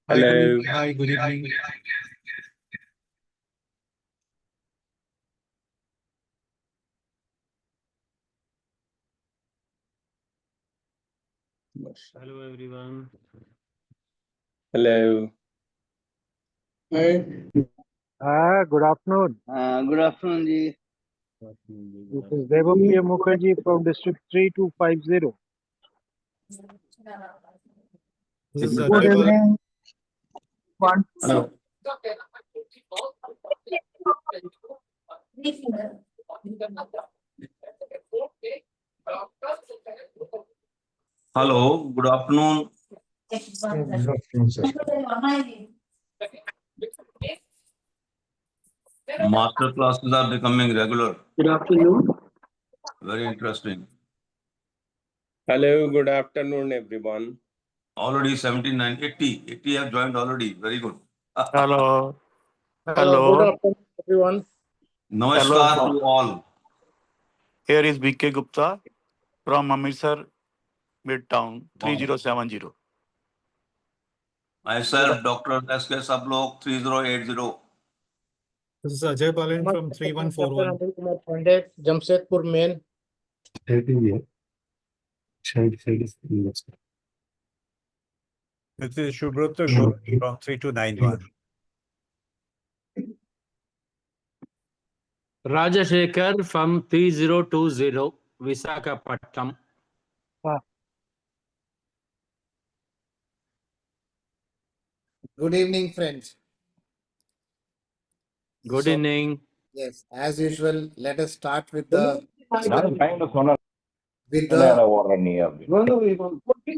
Hello. Hi, good evening. Hello everyone. Hello. Hi. Good afternoon. Good afternoon, ji. This is Devampriya Mukherjee from District 3250. This is Good Ajay Bal- evening. Hello. Hello, good afternoon. Good afternoon, sir. Master classes are becoming regular. Good afternoon. Very interesting. Hello. Good afternoon, everyone. Already 79, 80. 80 have joined already. Very good. Hello. Good Hello. afternoon, everyone. Namaskar to all. Here is BK Gupta from Amritsar Midtown 3070. Myself, Dr. S.K. Sablok, 3080. This is Ajay Balin from 3141. Pandit, Jamshedpur Main. This is Shubhrata Ghosh from 3291. Rajashekar from 3020 Visakhapatnam. Good evening, friends. Good So, evening. yes, as usual, let us start with the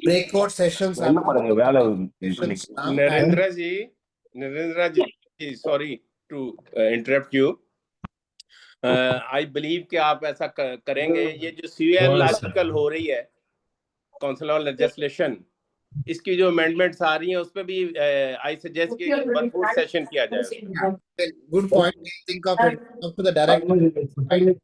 breakout sessions. Sessions now, and Narendra ji, sorry to interrupt you. I believe कि आप ऐसा करेंगे. ये जो CUL आजकल हो रही है, Council on Legislation, इसकी जो amendments आ रही हैं, उस पे भी I suggest कि one full session किया जाए. well, good point. We'll think of it. Talk to the directors. We'll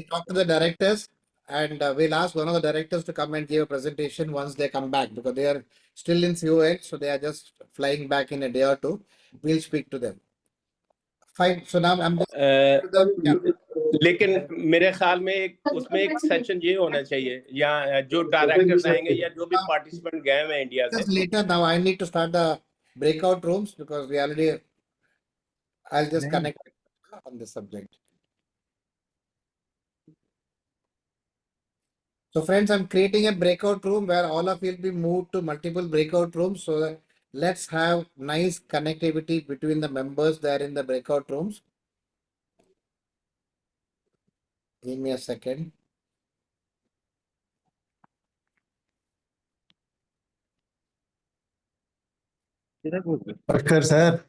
talk to the directors, and we'll ask one of the directors to come and give a presentation once they come back, because they are still in COL, so they are just flying back in a day or two. We'll speak to them. Fine. So now I'm just लेकिन मेरे ख्याल में उसमें एक session ये होना चाहिए, या जो डायरेक्टर्स आएंगे या जो भी पार्टिसिपेंट गए हैं इंडिया से. just later. Now I need to start the breakout rooms because we already. I'll just connect on this subject. So friends, I'm creating a breakout room where all of you will be moved to multiple breakout rooms. So that let's have nice connectivity between the members there in the breakout rooms. Give me a second. Sir.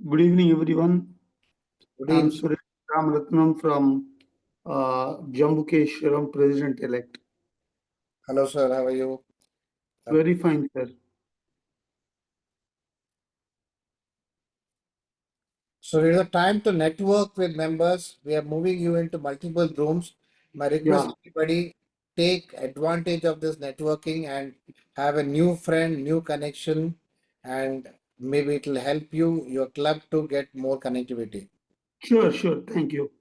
Good evening, everyone. Good I'm evening. Suresh Ramratnam from Jambukeshwaram, President-elect. Hello, sir. How are you? Very fine, sir. So it's a time to network with members. We are moving you into multiple rooms. My request, everybody, take advantage of this networking and have a new friend, new connection, and maybe it will help you, your club, to get more connectivity. Sure. Thank you.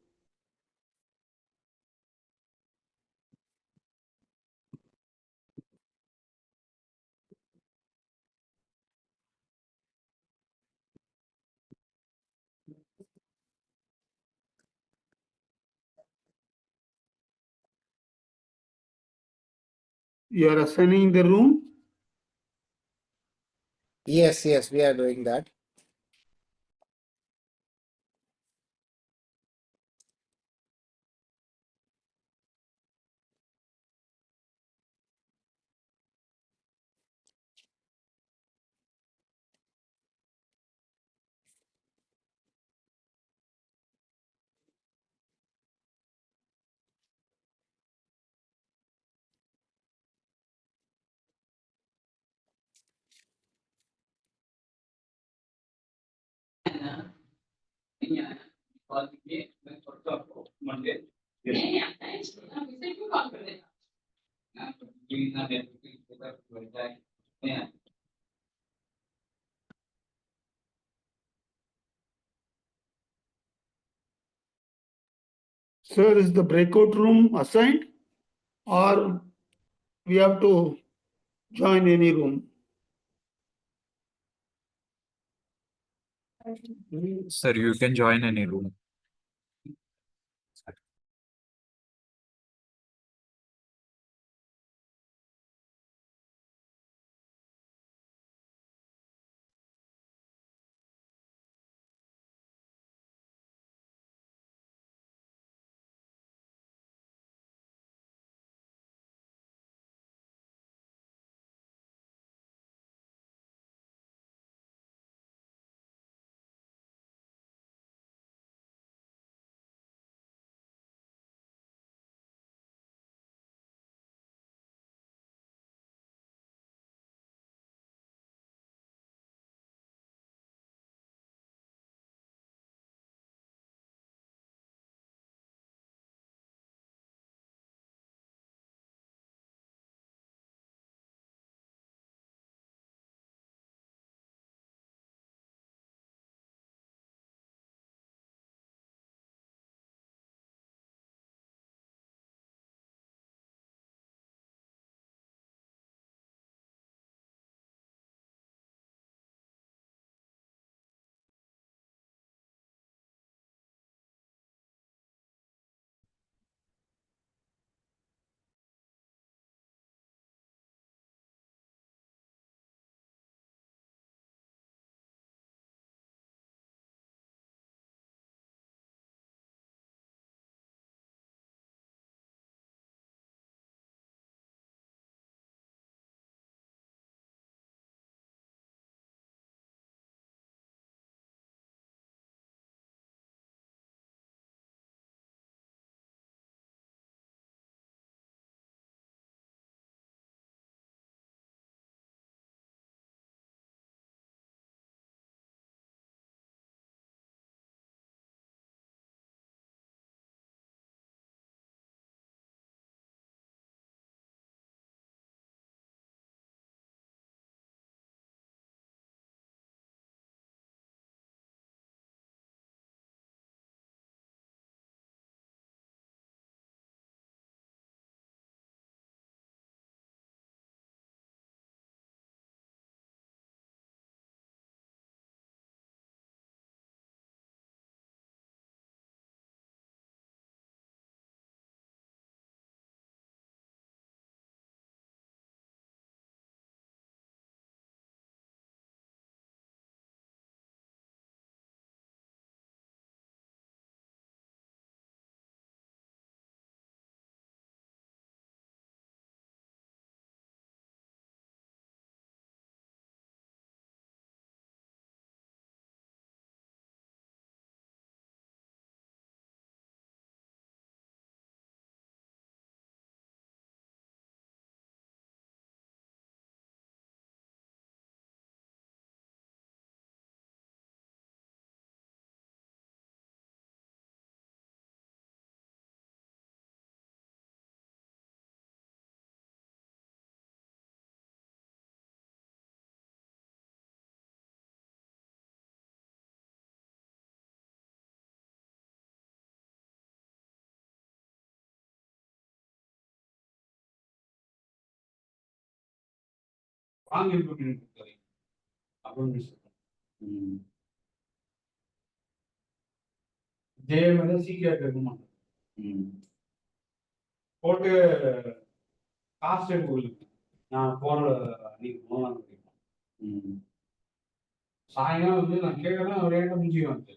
You are assigning the room? Yes, we are doing that. Sir, is the breakout room assigned or we have to join any room? Sir, you can join any room. போட்டு காசு எடுக்க நான் போற அன்னைக்கு போகலாம் சாயங்காலம் வந்து நான் கேட்கறேன் அவர் ஏன் முடிஞ்சு வந்து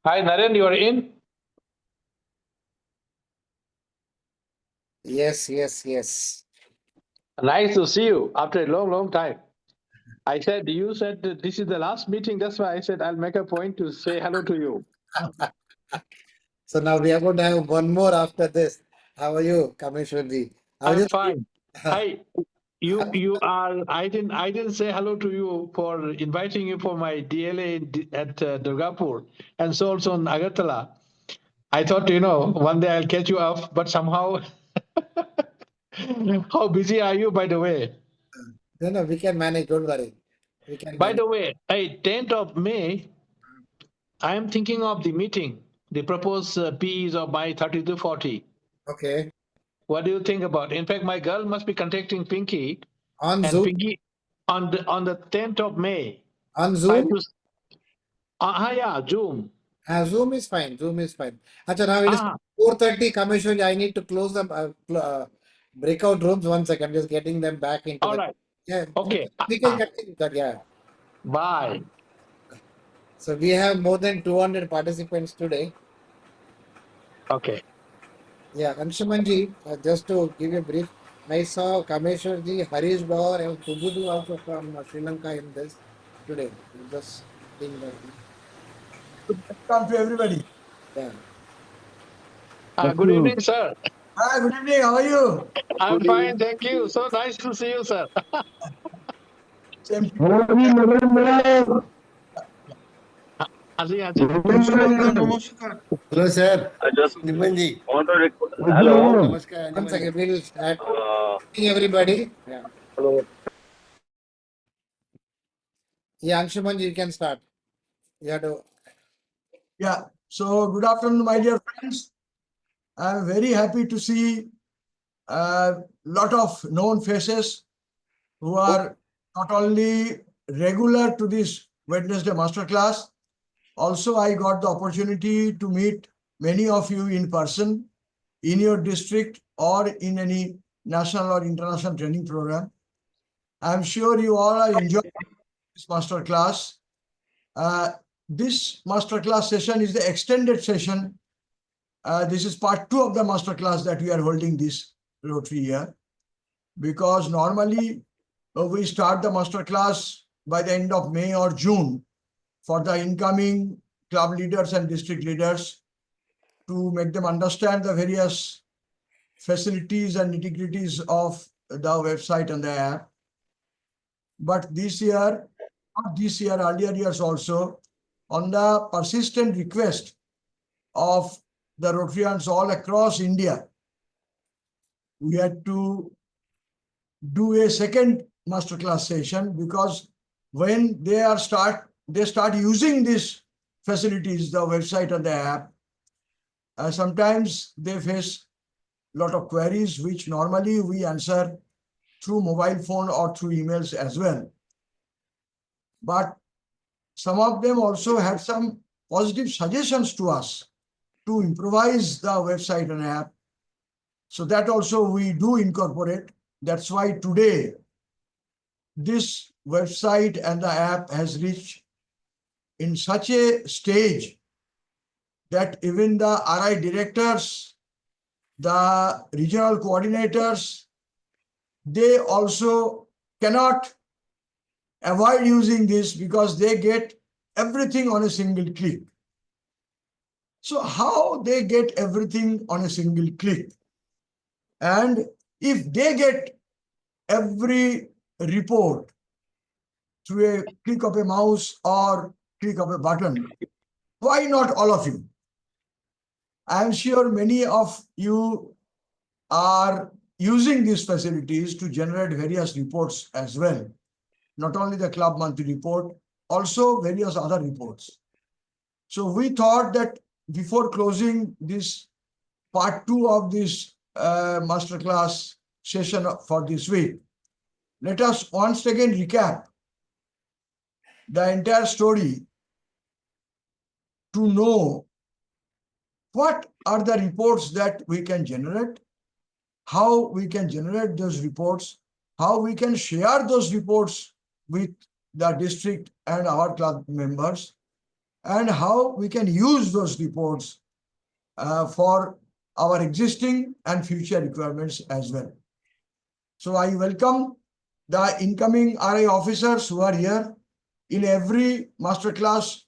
Hi, Naren, you are in? Yes, yes, yes. Nice to see you after a long, long time. You said that this is the last meeting. That's why I said I'll make a point to say hello to you. So now we are going to have one more after this. How are you, Kameshwarji? I'm fine. Hi, I didn't say hello to you for inviting you for my DLA at Durgapur and so also in Agartala. I thought, one day I'll catch you up, but somehow, how busy are you, by the way? No, we can manage. Don't worry. We can By manage. the way, 10th of May, I am thinking of the meeting, the proposed P's of my 30 to 40. Okay. What do you think about? In fact, my girl must be contacting Pinky, On and Zoom? Pinky on the 10th of May. On Zoom? Yeah, Zoom. Zoom is fine. Zoom is fine. Acha, now it is Ah, 4:30. Kameshwarji, I need to close the breakout rooms. 1 second. I'm just getting them back into all the. right. Yeah. Okay. We can continue that. Yeah. Bye. So we have more than 200 participants today. Okay. Yeah, Anshumanji, just to give you a brief, I saw Kameshwarji, Harish Bauer, and Tubudu also from Sri Lanka in this today. Just seeing that. Welcome to everybody. Yeah. Good evening, sir. Hi, good evening. How are you? I'm fine, thank you. So nice to see you, sir. Same to you. Aji. Hello, sir. Nimanji. Hello. Namaskar. One second, we'll start. Everybody. Yeah. Yeah, Anshumanji, you can start. You have to. Yeah. So good afternoon, my dear friends. I'm very happy to see a lot of known faces who are not only regular to this Wednesday masterclass. Also, I got the opportunity to meet many of you in person in your district or in any national or international training program. I'm sure you all are enjoying this masterclass. This masterclass session is the extended session. This is part 2 of the masterclass that we are holding this Rotary year, because normally we start the masterclass by the end of May or June for the incoming club leaders and district leaders to make them understand the various facilities and nitty-gritties of the website and the app. But this year, not this year, earlier years also, on the persistent request of the Rotarians all across India, we had to do a second masterclass session, because when they start using these facilities, the website and the app, sometimes they face a lot of queries, which normally we answer through mobile phone or through emails as well. But some of them also had some positive suggestions to us to improvise the website and app. So that also we do incorporate. That's why today this website and the app has reached in such a stage that even the RI directors, the regional coordinators, they also cannot avoid using this, because they get everything on a single click. So how they get everything on a single click? And if they get every report through a click of a mouse or click of a button, why not all of you? I'm sure many of you are using these facilities to generate various reports as well. Not only the club monthly report, also various other reports. So we thought that before closing this part 2 of this masterclass session for this week, let us once again recap the entire story to know what are the reports that we can generate, how we can generate those reports, how we can share those reports with the district and our club members, and how we can use those reports for our existing and future requirements as well. So I welcome the incoming RI officers who are here. In every masterclass,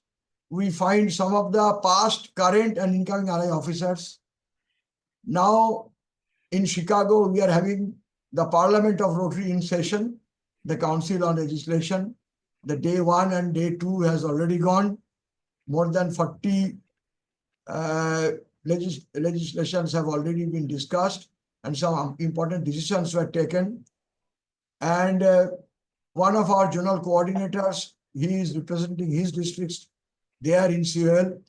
we find some of the past, current, and incoming RI officers. Now, in Chicago, we are having the Parliament of Rotary in session, the Council on Legislation. The day 1 and day 2 has already gone. More than 40 legislations have already been discussed, and some important decisions were taken. And one of our general coordinators, he is representing his districts there in COL.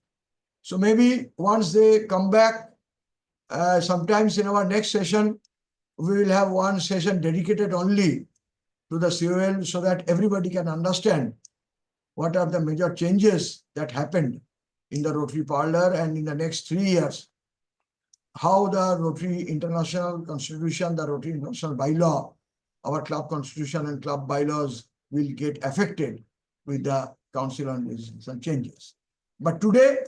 So maybe once they come back, sometimes in our next session, we will have one session dedicated only to the COL so that everybody can understand what are the major changes that happened in the Rotary Parlor, and in the next 3 years, how the Rotary International Constitution, the Rotary International Bylaw, our club constitution and club bylaws will get affected with the Council on Legislation changes. But today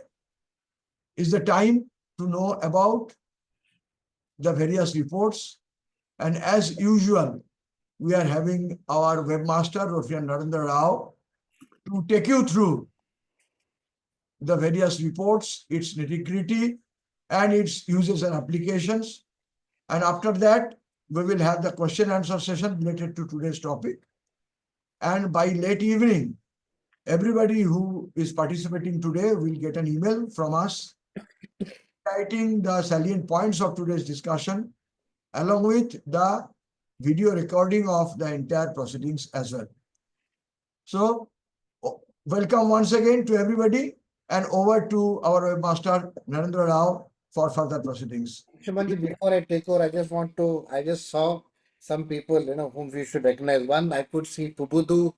is the time to know about the various reports. And as usual, we are having our webmaster, Rotary Narendra Rao, to take you through the various reports, its nitty-gritty, and its uses and applications. And after that, we will have the question answer session related to today's topic. And by late evening, everybody who is participating today will get an email from us writing the salient points of today's discussion, along with the video recording of the entire proceedings as well. So, welcome once again to everybody, and over to our webmaster, Narendra Rao, for further proceedings. Angsuman, before I take over, I just saw some people, whom we should recognize. One, I could see Pubudu,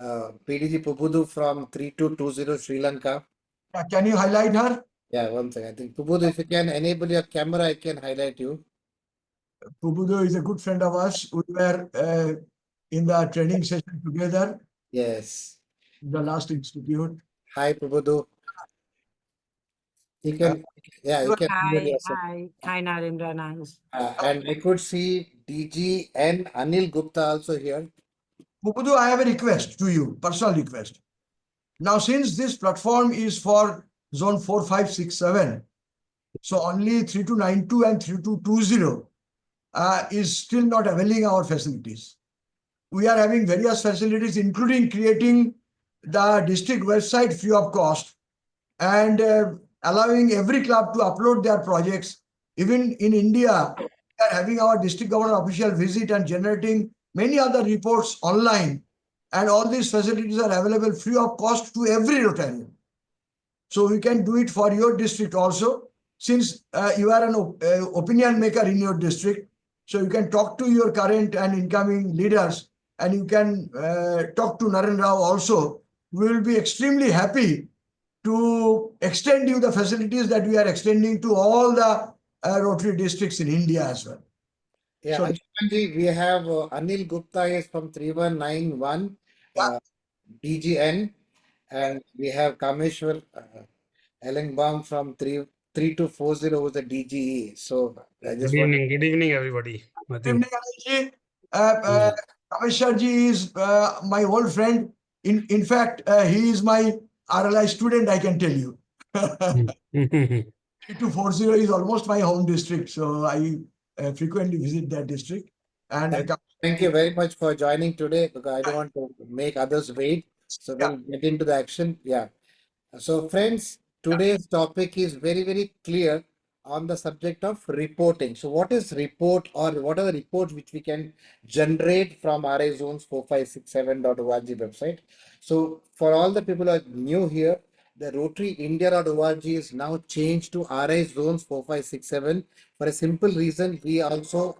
PDG Pubudu from 3220 Sri Lanka. Can you highlight her? Yeah, one second. I think Pubudu, if you can enable your camera, I can highlight you. Pubudu is a good friend of us. We were in the training session together. Yes. The last institute. Hi, Pubudu. You can, you can unmute yourself. Hi, Narendra, nice. And I could see DG and Anil Gupta also here. Pubudu, I have a request to you, personal request. Now, since this platform is for zone 4, 5, 6, 7, so only 3292 and 3220 is still not availing our facilities. We are having various facilities, including creating the district website free of cost and allowing every club to upload their projects. Even in India, we are having our district governor official visit and generating many other reports online. And all these facilities are available free of cost to every Rotarian. So we can do it for your district also, since you are an opinion maker in your district. So you can talk to your current and incoming leaders, and you can talk to Narendra Rao also. We will be extremely happy to extend you the facilities that we are extending to all the Rotary districts in India as well. Yeah, So, Anshumanji, we have Anil Gupta is from 3191 DGN, and we have Kameshwar Ellingbaum from 3240 who is the DGE. So I just Good evening, everybody. good evening, Anilji. Kameshwarji is my old friend. In fact, he is my RLI student, I can tell you. 3240 is almost my home district, so I frequently visit that district. And thank you very much for joining today, because I don't want to make others wait. So we'll get into the action. Yeah. So friends, today's topic is very, very clear on the subject of reporting. So what is report, or what are the reports which we can generate from RI zones 4567.org website? So for all the people who are new here, the rotaryindia.org is now changed to RI zones 4567 for a simple reason. We also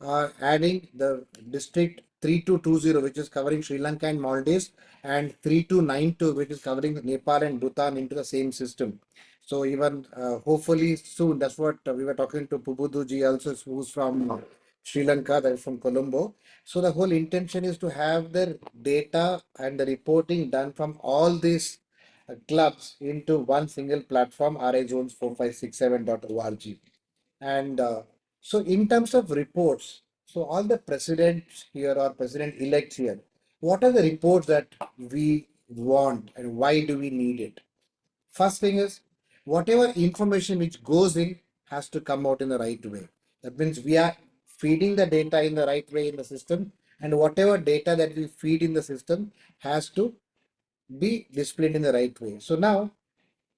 are adding the district 3220, which is covering Sri Lanka and Maldives, and 3292, which is covering Nepal and Bhutan, into the same system. So even hopefully soon, that's what we were talking to Pubuduji also, who's from Sri Lanka, that is from Colombo. So the whole intention is to have the data and the reporting done from all these clubs into one single platform, rizones4567.org. And so in terms of reports, so all the presidents here or president-elects here, what are the reports that we want and why do we need it? First thing is, whatever information which goes in has to come out in the right way. That means we are feeding the data in the right way in the system, and whatever data that we feed in the system has to be displayed in the right way. So now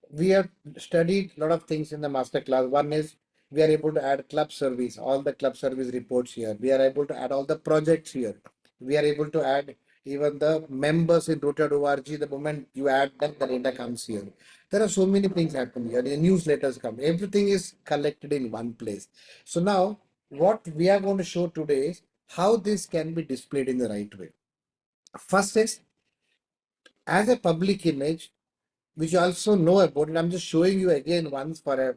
we have studied a lot of things in the master class. One is we are able to add club service, all the club service reports here. We are able to add all the projects here. We are able to add even the members in Rota.org. The moment you add that, the data comes here. There are so many things happen here. The newsletters come. Everything is collected in one place. So now what we are going to show today is how this can be displayed in the right way. First is, as a public image, which you also know about it. I'm just showing you again once for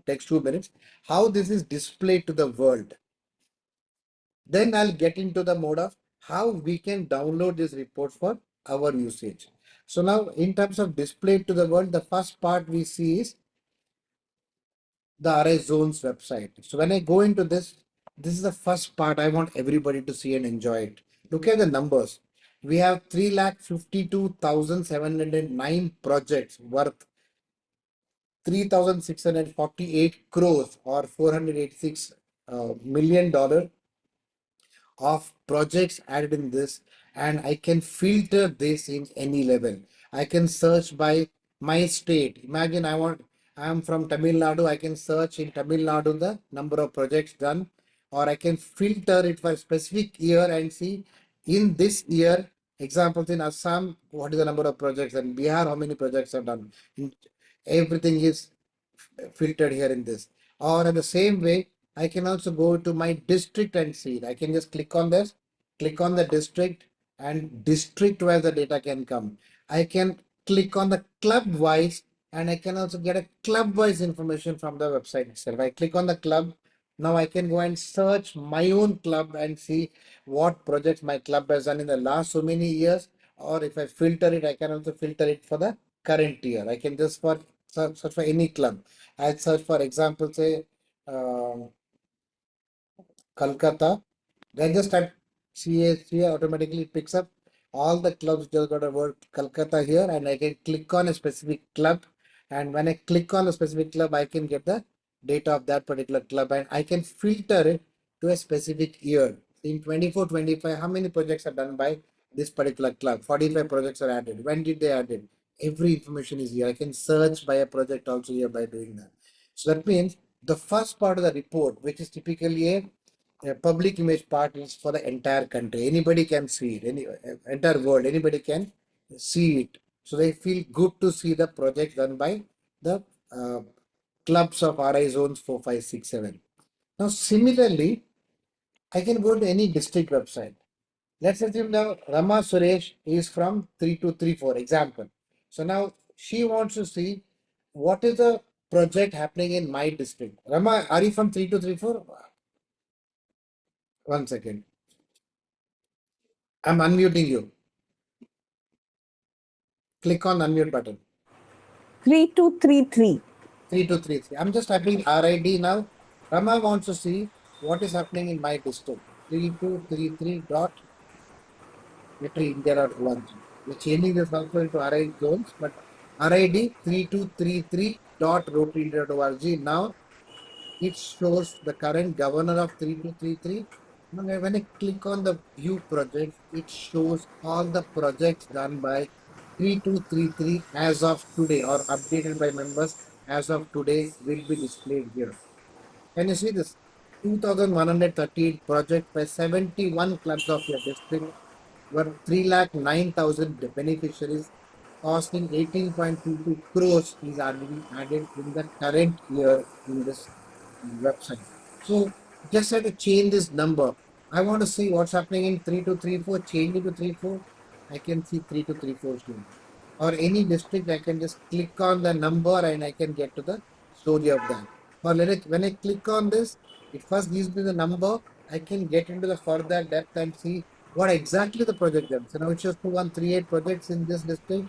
next 2 minutes how this is displayed to the world. Then I'll get into the mode of how we can download this report for our usage. So now in terms of display to the world, the first part we see is the RI Zones website. So when I go into this is the first part I want everybody to see and enjoy it. Look at the numbers. We have 3,52,709 projects worth 3,648 crores or $486 million of projects added in this, and I can filter this in any level. I can search by my state. Imagine I am from Tamil Nadu. I can search in Tamil Nadu the number of projects done, or I can filter it for a specific year and see in this year. Examples in Assam, what is the number of projects, and Bihar, how many projects are done. Everything is filtered here in this. Or in the same way, I can also go to my district and see it. I can just click on this, click on the district, and district wise the data can come. I can click on the club wise, and I can also get a club wise information from the website itself. I click on the club. Now I can go and search my own club and see what projects my club has done in the last so many years. Or if I filter it, I can also filter it for the current year. I can just search for any club. I search for example, say Kolkata. Then just type CA automatically picks up all the clubs. Just got a word Kolkata here, and I can click on a specific club. And when I click on a specific club, I can get the data of that particular club, and I can filter it to a specific year. In 24-25, how many projects are done by this particular club? 45 projects are added. When did they add it? Every information is here. I can search by a project also here by doing that. So that means the first part of the report, which is typically a public image part, is for the entire country. Anybody can see it, entire world, anybody can see it. So they feel good to see the project done by the clubs of RI zones 4, 5, 6, 7. Now, similarly, I can go to any district website. Let's assume now Rama Suresh is from 3234, example. So now she wants to see what is the project happening in my district. Rama, are you from 3234? 1 second. I'm unmuting you. Click on unmute button. 3233. 3233. I'm just typing RID now. Rama wants to see what is happening in my district. 3233 dot India.1. We're changing this also into RI zones, but RID 3233 dot India.org. Now it shows the current governor of 3233. Now, when I click on the view project, it shows all the projects done by 3233 as of today or updated by members as of today will be displayed here. Can you see this? 2,138 projects by 71 clubs of your district were 3,09,000 beneficiaries, costing 18.22 crores is already added in the current year in this website. So just have to change this number. I want to see what's happening in 3234, change it to 34. I can see 3234 here. Or any district, I can just click on the number and I can get to the story of that. Or when I click on this, it first gives me the number. I can get into the further depth and see what exactly the project is. So now it shows 2138 projects in this district.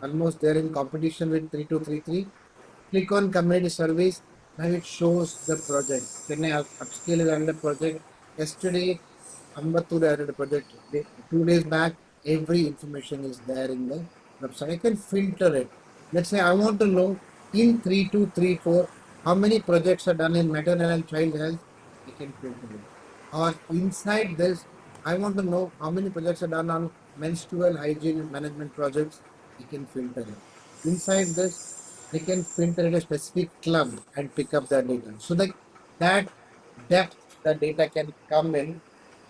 almost there in competition with 3233. Click on community service. Now it shows the project. Chennai upscale is under project. Yesterday, Ambattur added a project. 2 days back, every information is there in the website. I can filter it. Let's say I want to know in 3234 how many projects are done in maternal and child health. I can filter it. Or inside this, I want to know how many projects are done on menstrual hygiene management projects. I can filter it. Inside this, they can filter in a specific club and pick up that data. So that depth, the data can come in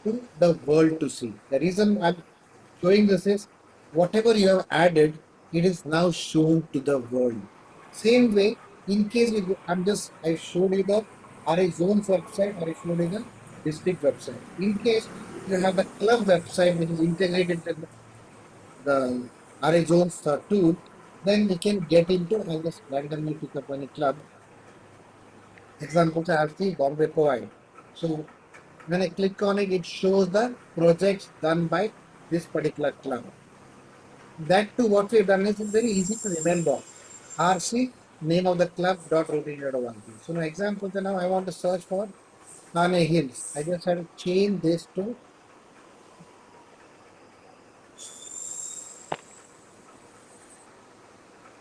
to the world to see. The reason I'm showing this is whatever you have added, it is now shown to the world. Same way, in case you go, I showed you the RA zones website or I showed you the district website. In case you have the club website which is integrated with the RA zones tool, then we can get into, I'll just randomly pick up any club. Example, I have the Bombay Provide. So when I click on it, it shows the projects done by this particular club. That too, what we've done is very easy to remember. RC, name of the club, dot routine.org. So now example, now I want to search for Thane Hills. I just have to change this to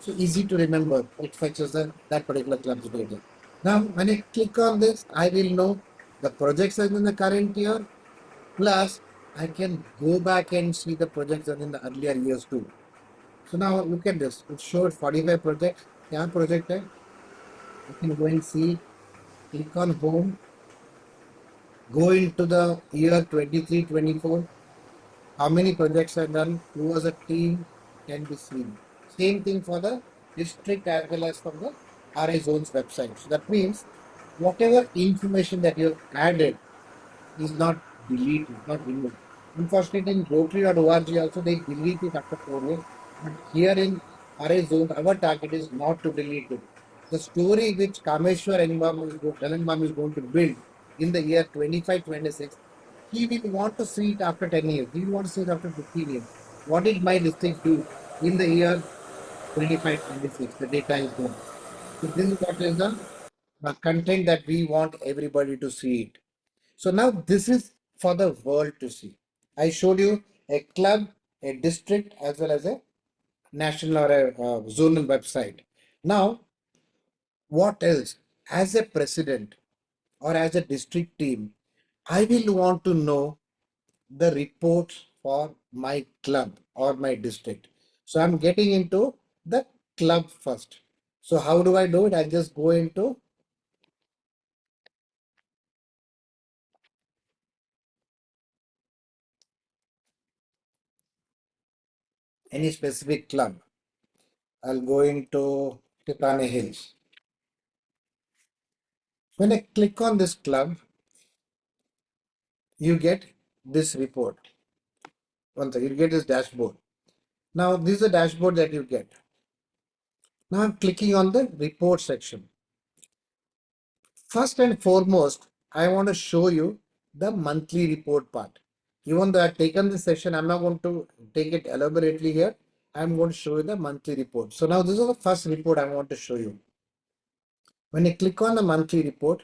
so easy to remember. It fetches that particular club's data. Now, when I click on this, I will know the projects are in the current year. Plus, I can go back and see the projects that in the earlier years too. So now look at this. It showed 45 projects. Yeah, project है. You can go and see. Click on home. Go into the year 23-24. How many projects are done? Who was a team? Can be seen. Same thing for the district as well as for the RA zones website. So that means whatever information that you have added is not deleted, not removed. Unfortunately, in Rotary.org also they delete it after 4 years. But here in RA zone, our target is not to delete it. The story which Kameshwar Dalembam is going to build in the year 25-26, he will want to see it after 10 years. He will want to see it after 15 years. What did my district do in the year 25-26? The data is there. So this is what is the content that we want everybody to see it. So now this is for the world to see. I showed you a club, a district, as well as a national or a zonal website. Now, what else? As a president or as a district team, I will want to know the reports for my club or my district. So I'm getting into the club first. So how do I do it? I just go into any specific club. I'll go into Titane Hills. When I click on this club, you get this report. Once you get this dashboard. Now this is the dashboard that you get. Now I'm clicking on the report section. First and foremost, I want to show you the monthly report part. Even though I've taken this session, I'm not going to take it elaborately here. I'm going to show you the monthly report. So now this is the first report I want to show you. When I click on the monthly report,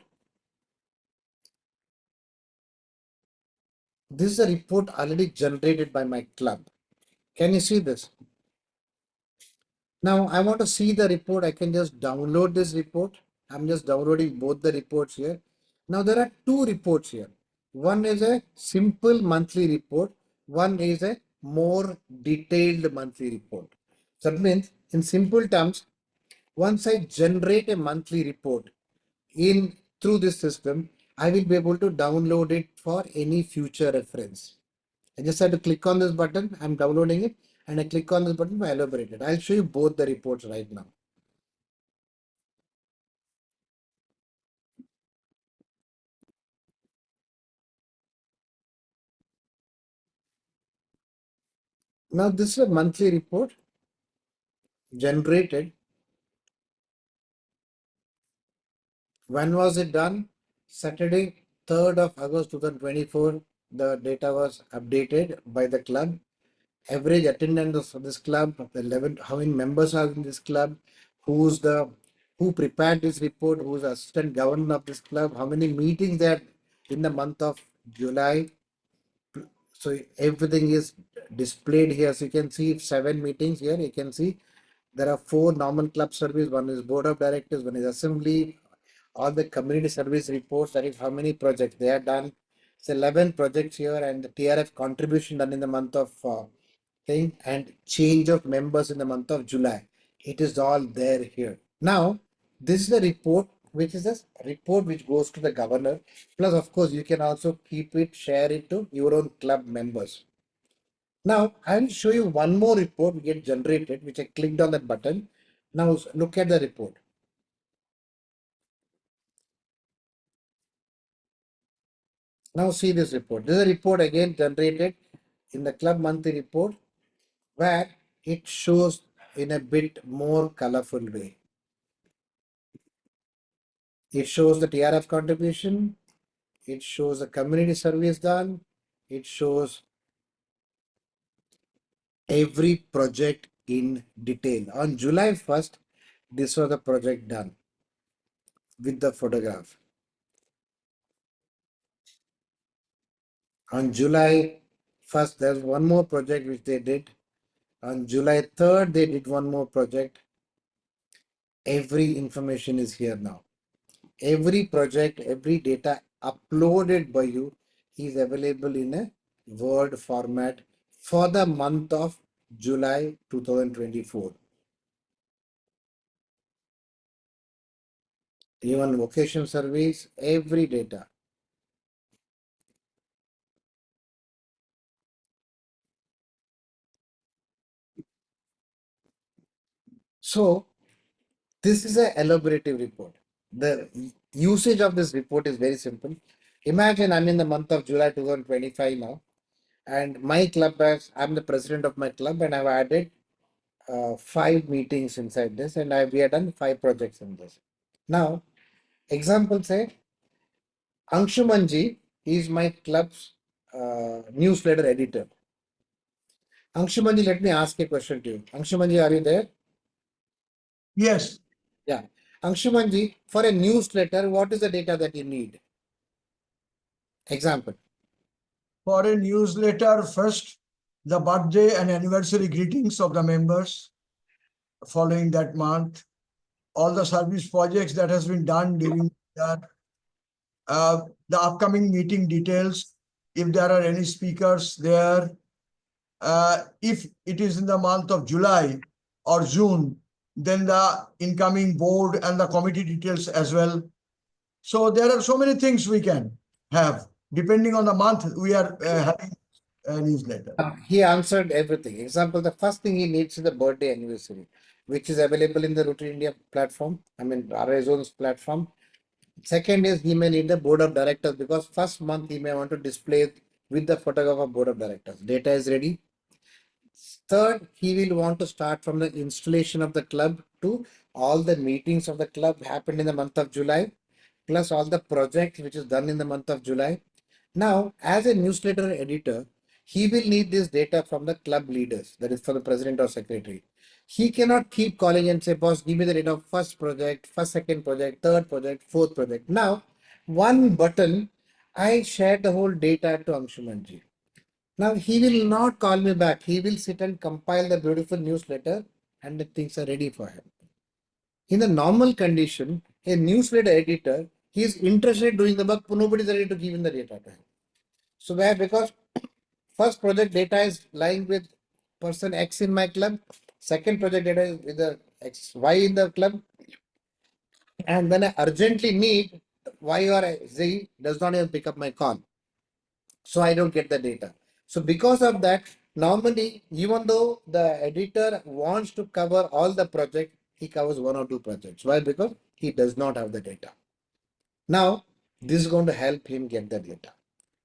this is a report already generated by my club. Can you see this? Now I want to see the report. I can just download this report. I'm just downloading both the reports here. Now there are two reports here. One is a simple monthly report. One is a more detailed monthly report. So that means in simple terms, once I generate a monthly report in through this system, I will be able to download it for any future reference. I just have to click on this button. I'm downloading it and I click on this button to elaborate it. I'll show you both the reports right now. Now this is a monthly report generated. When was it done? Saturday, 3rd of August 2024. The data was updated by the club. average attendance of this club, the 11, how many members are in this club, who prepared this report, who's the assistant governor of this club, how many meetings there in the month of July. So everything is displayed here. So you can see 7 meetings here. You can see there are 4 normal club service. One is board of directors, one is assembly, all the community service reports. That is how many projects they have done. It's 11 projects here, and the TRF contribution done in the month of thing, and change of members in the month of July. It is all there here. Now, this is the report, which is a report which goes to the governor. Plus, of course, you can also keep it, share it to your own club members. Now, I will show you one more report we get generated, which I clicked on that button. Now, look at the report. Now, see this report. This is a report again generated in the club monthly report, where it shows in a bit more colorful way. It shows the TRF contribution. It shows the community service done. It shows every project in detail. On July 1st, this was the project done with the photograph. On July 1st, there's one more project which they did. On July 3rd, they did one more project. Every information is here now. Every project, every data uploaded by you is available in a Word format for the month of July 2024. Even vocation surveys, every data. So this is an elaborative report. The usage of this report is very simple. Imagine I'm in the month of July 2025 now, and my club has, I'm the president of my club, and I've added 5 meetings inside this, and we have done 5 projects in this. Now, example say, Angsuman ji is my club's newsletter editor. Angsuman ji, let me ask a question to you. Angsuman ji, are you there? Yes. Yeah. Angsuman ji, for a newsletter, what is the data that you need? Example. For a newsletter, first, the birthday and anniversary greetings of the members following that month, all the service projects that has been done during that, the upcoming meeting details, if there are any speakers there, if it is in the month of July or June, then the incoming board and the committee details as well. So there are so many things we can have. Depending on the month, we are having a newsletter. He answered everything. Example, the first thing he needs is the birthday anniversary, which is available in the Rotary India platform, RI Zone's platform. Second is he may need the board of directors, because first month he may want to display it with the photograph of board of directors. Data is ready. Third, he will want to start from the installation of the club to all the meetings of the club happened in the month of July, plus all the projects which is done in the month of July. Now, as a newsletter editor, he will need this data from the club leaders, that is for the president or secretary. He cannot keep calling and say, boss, give me the data of first project, first, second project, third project, fourth project. Now, one button, I share the whole data to Angsuman ji. Now, he will not call me back. He will sit and compile the beautiful newsletter, and the things are ready for him. In the normal condition, a newsletter editor, he is interested doing the work, but nobody is ready to give him the data to him. So where, because first project data is lying with person X in my club, second project data is with the X, Y in the club, and when I urgently need, Y or Z does not even pick up my call. So I don't get the data. So because of that, normally, even though the editor wants to cover all the projects, he covers 1 or 2 projects. Why? Because he does not have the data. Now, this is going to help him get the data.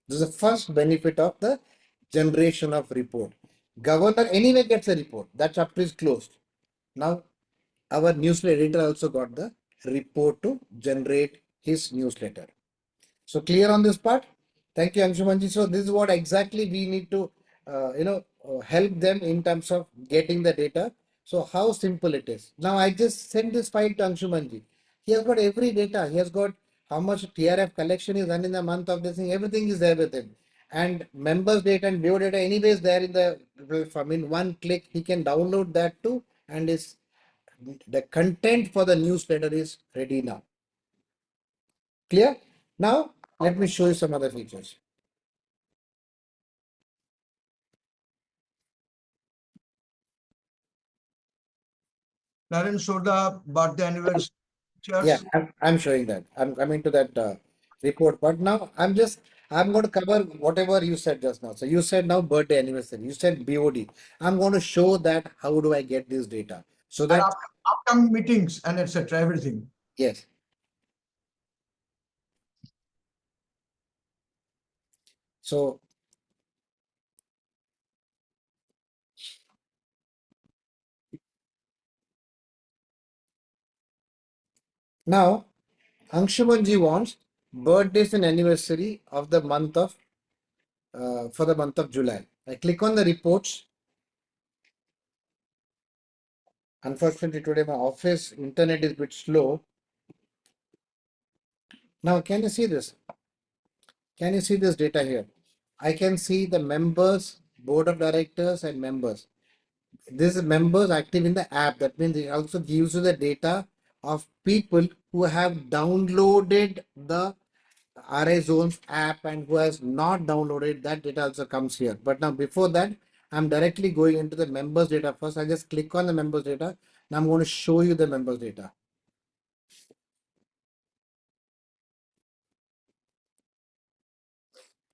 This is the first benefit of the generation of report. Governor anyway gets a report. That chapter is closed. Now, our newsletter editor also got the report to generate his newsletter. So clear on this part? Thank you, Angsumanji. So this is what exactly we need to, help them in terms of getting the data. So how simple it is. Now I just send this file to Anshumanji. He has got every data. He has got how much TRF collection is done in the month of this thing. Everything is there with him. And members data and bio data anyways there in the platform. In one click, he can download that too. And the content for the newsletter is ready now. Clear? Now, let me show you some other features. Naren, show the birthday anniversary pictures. Yeah, I'm showing that. I'm coming to that report. But now I'm going to cover whatever you said just now. So you said now birthday anniversary. You said BOD. I'm going to show that how do I get this data. So And that, upcoming meetings and etc. everything. yes. So now Anshumanji wants birthdays and anniversary of the month of for the month of July. I click on the reports. Unfortunately, today my office internet is a bit slow. Now, can you see this? Can you see this data here? I can see the members, board of directors, and members. This is members active in the app. That means it also gives you the data of people who have downloaded the RA Zones app and who has not downloaded. That data also comes here. But now before that, I'm directly going into the members data first. I just click on the members data. Now I'm going to show you the members data.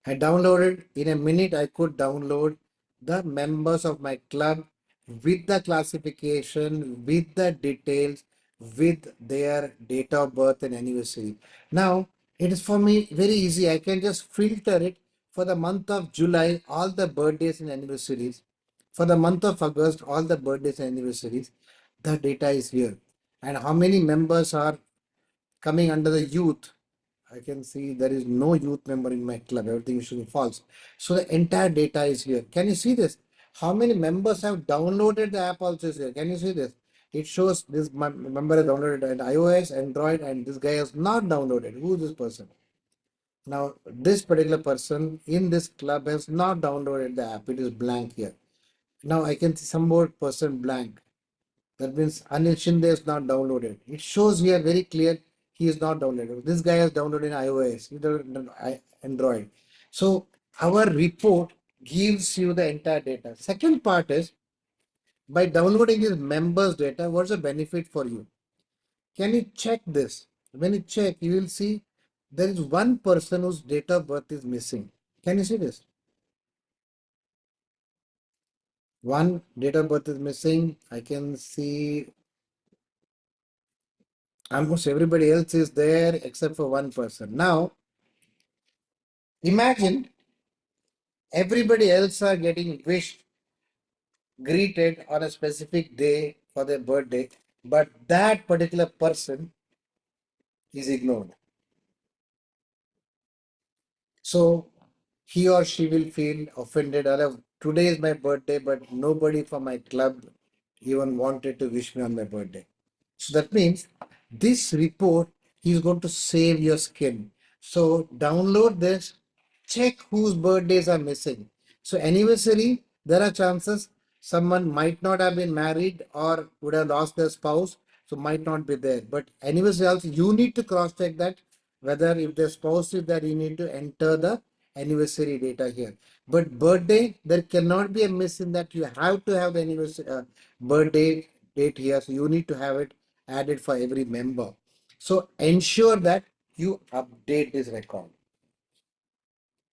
I downloaded in a minute. I could download the members of my club with the classification, with the details, with their date of birth and anniversary. Now it is for me very easy. I can just filter it for the month of July, all the birthdays and anniversaries. For the month of August, all the birthdays and anniversaries. The data is here. And how many members are coming under the youth? I can see there is no youth member in my club. Everything should be false. So the entire data is here. Can you see this? How many members have downloaded the app also is here? Can you see this? It shows this member has downloaded an iOS, Android, and this guy has not downloaded. Who is this person? Now, this particular person in this club has not downloaded the app. It is blank here. Now I can see some more person blank. That means Anil Shinde is not downloaded. It shows here very clear he is not downloaded. This guy has downloaded iOS, he downloaded Android. So our report gives you the entire data. Second part is by downloading this members data, what's the benefit for you? Can you check this? When you check, you will see there is one person whose date of birth is missing. Can you see this? One date of birth is missing. I can see almost everybody else is there except for one person. Now, imagine everybody else are getting wished, greeted on a specific day for their birthday, but that particular person is ignored. So he or she will feel offended. Today is my birthday, but nobody from my club even wanted to wish me on my birthday. So that means this report is going to save your skin. So download this, check whose birthdays are missing. So anniversary, there are chances someone might not have been married or would have lost their spouse, so might not be there. But anniversary also, you need to cross check that whether if the spouse is there, you need to enter the anniversary data here. But birthday, there cannot be a miss in that. You have to have the anniversary birthday date here. So you need to have it added for every member. So ensure that you update this record.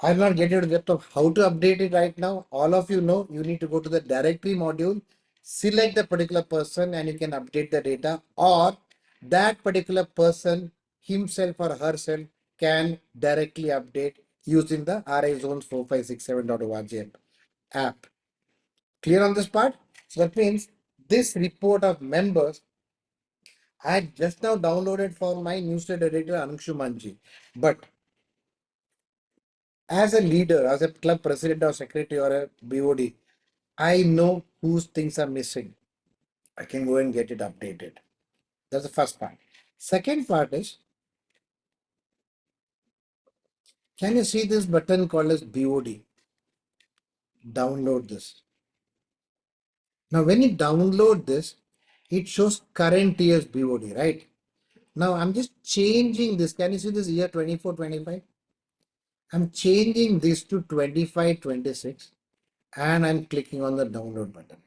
I'm not getting to the depth of how to update it right now. All of you know you need to go to the directory module, select the particular person and you can update the data, or that particular person himself or herself can directly update using the RA Zones 4567.org app. Clear on this part? So that means this report of members I just now downloaded for my newsletter editor Angsuman. But as a leader, as a club president or secretary or a BOD, I know whose things are missing. I can go and get it updated. That's the first part. Second part is, can you see this button called as BOD? Download this. Now, when you download this, it shows current year's BOD, right? Now, I'm just changing this. Can you see this year 24, 25? I'm changing this to 25, 26, and I'm clicking on the download button.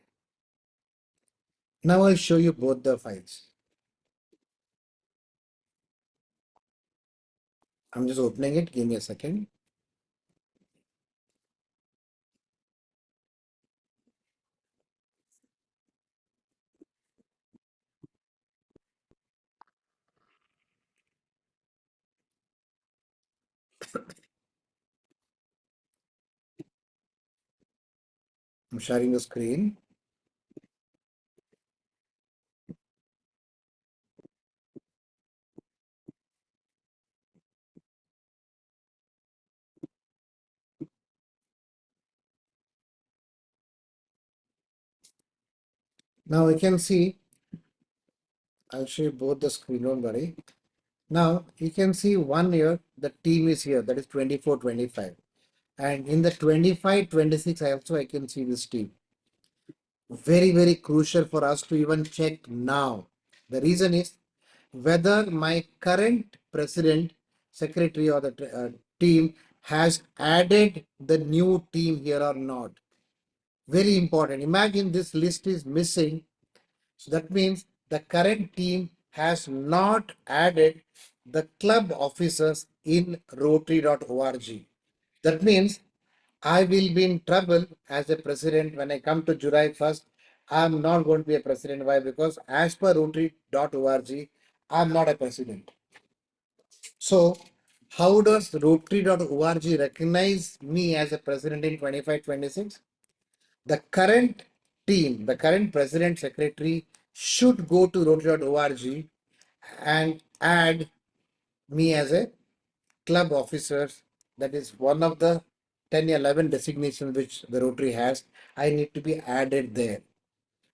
Now I'll show you both the files. I'm just opening it. Give me a second. I'm sharing the screen. Now you can see, I'll show you both the screen, don't worry. Now you can see 1 year, the team is here, that is 24, 25. And in the 25, 26, I can see this team. Very, very crucial for us to even check now. The reason is whether my current president, secretary, or the team has added the new team here or not. Very important. Imagine this list is missing. So that means the current team has not added the club officers in Rotary.org. That means I will be in trouble as a president when I come to July 1st. I'm not going to be a president. Why? Because as per Rotary.org, I'm not a president. So, how does Rotary.org recognize me as a president in 25, 26? The current team, the current president secretary should go to Rotary.org and add me as a club officer. That is one of the 10, 11 designations which the Rotary has. I need to be added there.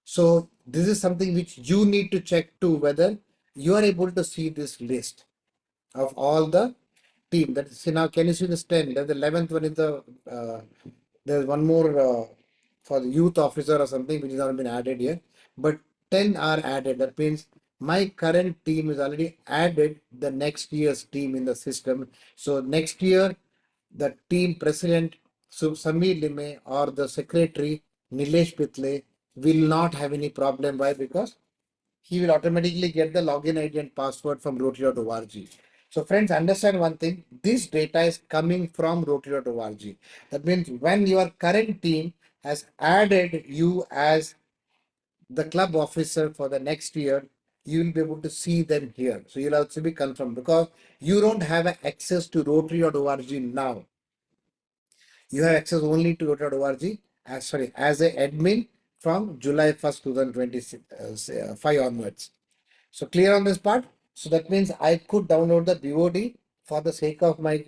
So this is something which you need to check too, whether you are able to see this list of all the team. That see now, can you see this 10? The 11th one is the there's one more for the youth officer or something which has not been added here, but 10 are added. That means my current team is already added the next year's team in the system. So next year, the team president Samir Lime or the secretary Nilesh Pitle will not have any problem. Why? Because he will automatically get the login ID and password from Rotary.org. So friends, understand one thing, this data is coming from Rotary.org. That means when your current team has added you as the club officer for the next year, you will be able to see them here. So you'll also be confirmed because you don't have access to Rotary.org now. You have access only to Rotary.org as an admin from July 1st, 2025 onwards. So clear on this part? So that means I could download the BOD for the sake of my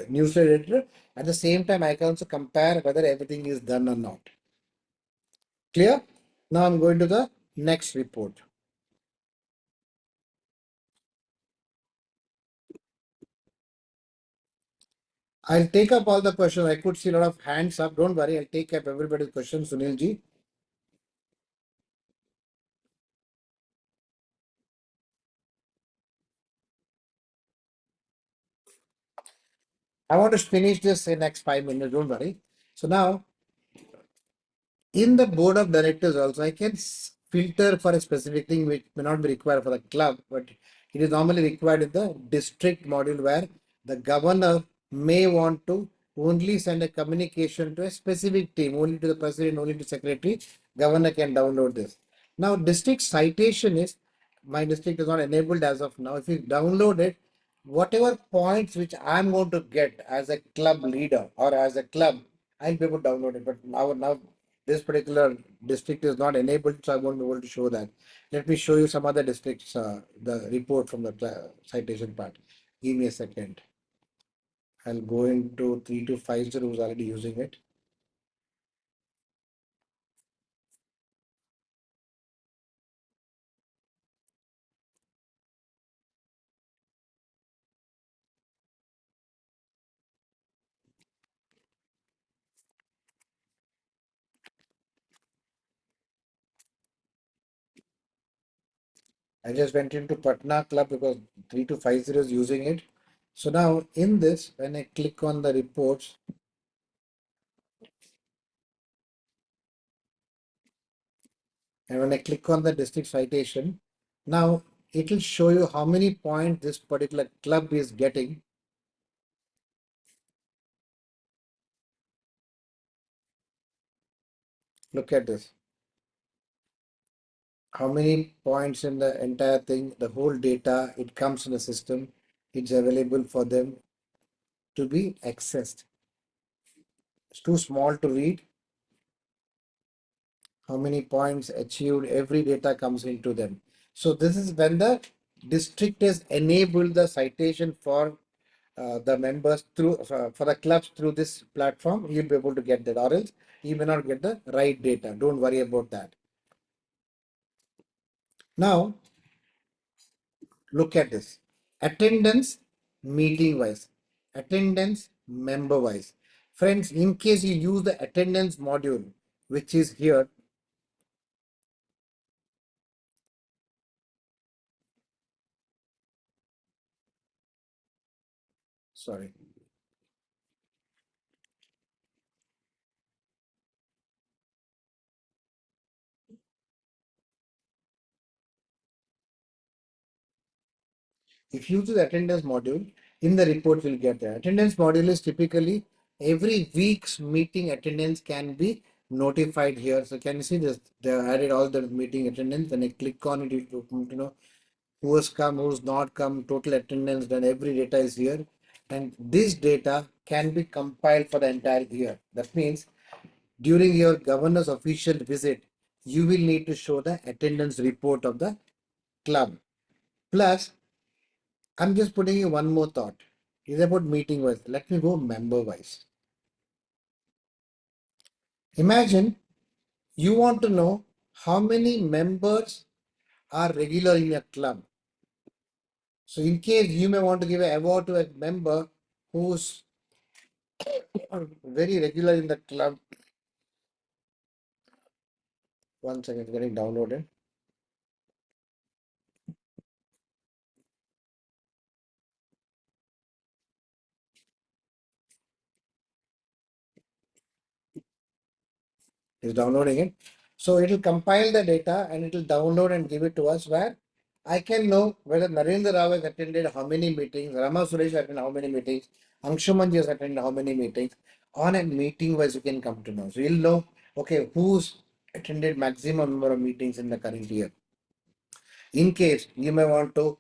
newsletter editor. At the same time, I can also compare whether everything is done or not. Clear? Now I'm going to the next report. I'll take up all the questions. I could see a lot of hands up. Don't worry, I'll take up everybody's questions, Sunil ji. I want to finish this in next 5 minutes. Don't worry. So now, in the board of directors also, I can filter for a specific thing which may not be required for the club, but it is normally required in the district module where the governor may want to only send a communication to a specific team, only to the president, only to secretary. Governor can download this. Now, district citation is, my district is not enabled as of now. If you download it, whatever points which I'm going to get as a club leader or as a club, I'll be able to download it. But now this particular district is not enabled, so I won't be able to show that. Let me show you some other districts, the report from the citation part. Give me a second. I'll go into 3250 who's already using it. I just went into Patna club because 3250 is using it. So now in this, when I click on the reports, and when I click on the district citation, now it will show you how many points this particular club is getting. Look at this. How many points in the entire thing, the whole data, it comes in the system. It's available for them to be accessed. It's too small to read. How many points achieved, every data comes into them. So this is when the district has enabled the citation for the members through for the clubs through this platform. You'll be able to get that, or else you may not get the right data. Don't worry about that. Now look at this. Attendance meeting wise, attendance member wise. Friends, in case you use the attendance module, which is here, sorry. If you use the attendance module, in the report you'll get the attendance module is typically every week's meeting attendance can be notified here. So can you see this? They have added all the meeting attendance. When I click on it, it will, who has come, who's not come, total attendance, then every data is here. And this data can be compiled for the entire year. That means during your governor's official visit, you will need to show the attendance report of the club. Plus, I'm just putting you one more thought. It's about meeting wise. Let me go member wise. Imagine you want to know how many members are regular in your club. So in case you may want to give an award to a member who's very regular in the club. One second, it's getting downloaded. It's downloading it. So it will compile the data and it will download and give it to us, where I can know whether Narendra Rao has attended how many meetings, Rama Suresh has attended how many meetings, Angsuman has attended how many meetings. On a meeting wise, you can come to know. So you'll know, okay, who's attended maximum number of meetings in the current year. In case you may want to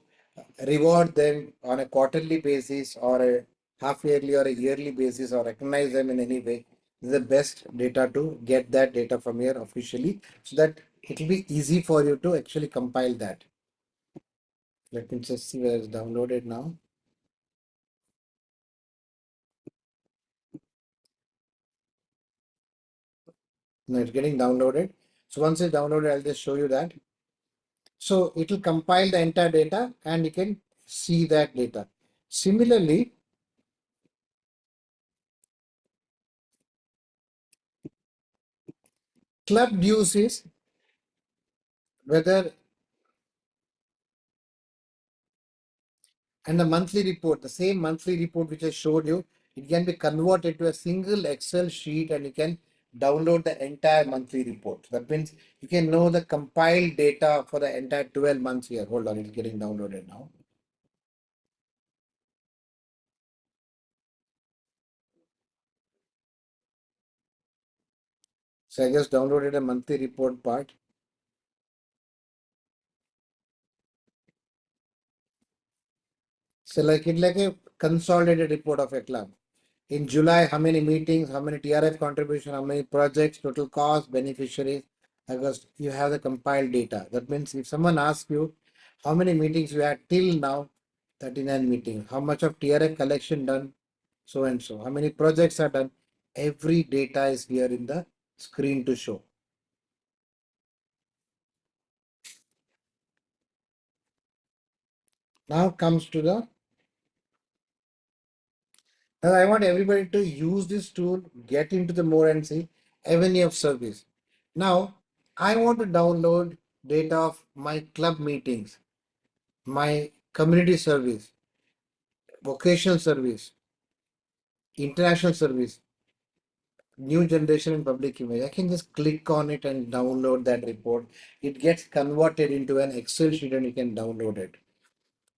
reward them on a quarterly basis or a half yearly or a yearly basis, or recognize them in any way, this is the best data to get that data from here officially, so that it will be easy for you to actually compile that. Let me just see where it's downloaded now. Now it's getting downloaded. So once it's downloaded, I'll just show you that. So it will compile the entire data and you can see that data. Similarly, club dues is whether, and the monthly report, the same monthly report which I showed you, it can be converted to a single Excel sheet and you can download the entire monthly report. That means you can know the compiled data for the entire 12 months here. Hold on, it's getting downloaded now. So I just downloaded a monthly report part. So like a consolidated report of a club. In July, how many meetings, how many TRF contribution, how many projects, total cost, beneficiaries. Because you have the compiled data. That means if someone asks you how many meetings you had till now, 39 meetings, how much of TRF collection done, so and so, how many projects are done, every data is here in the screen to show. Now comes to the, now I want everybody to use this tool, get into the more and see avenue of service. Now I want to download data of my club meetings. my community service, vocational service, international service, new generation and public image. I can just click on it and download that report. It gets converted into an Excel sheet and you can download it.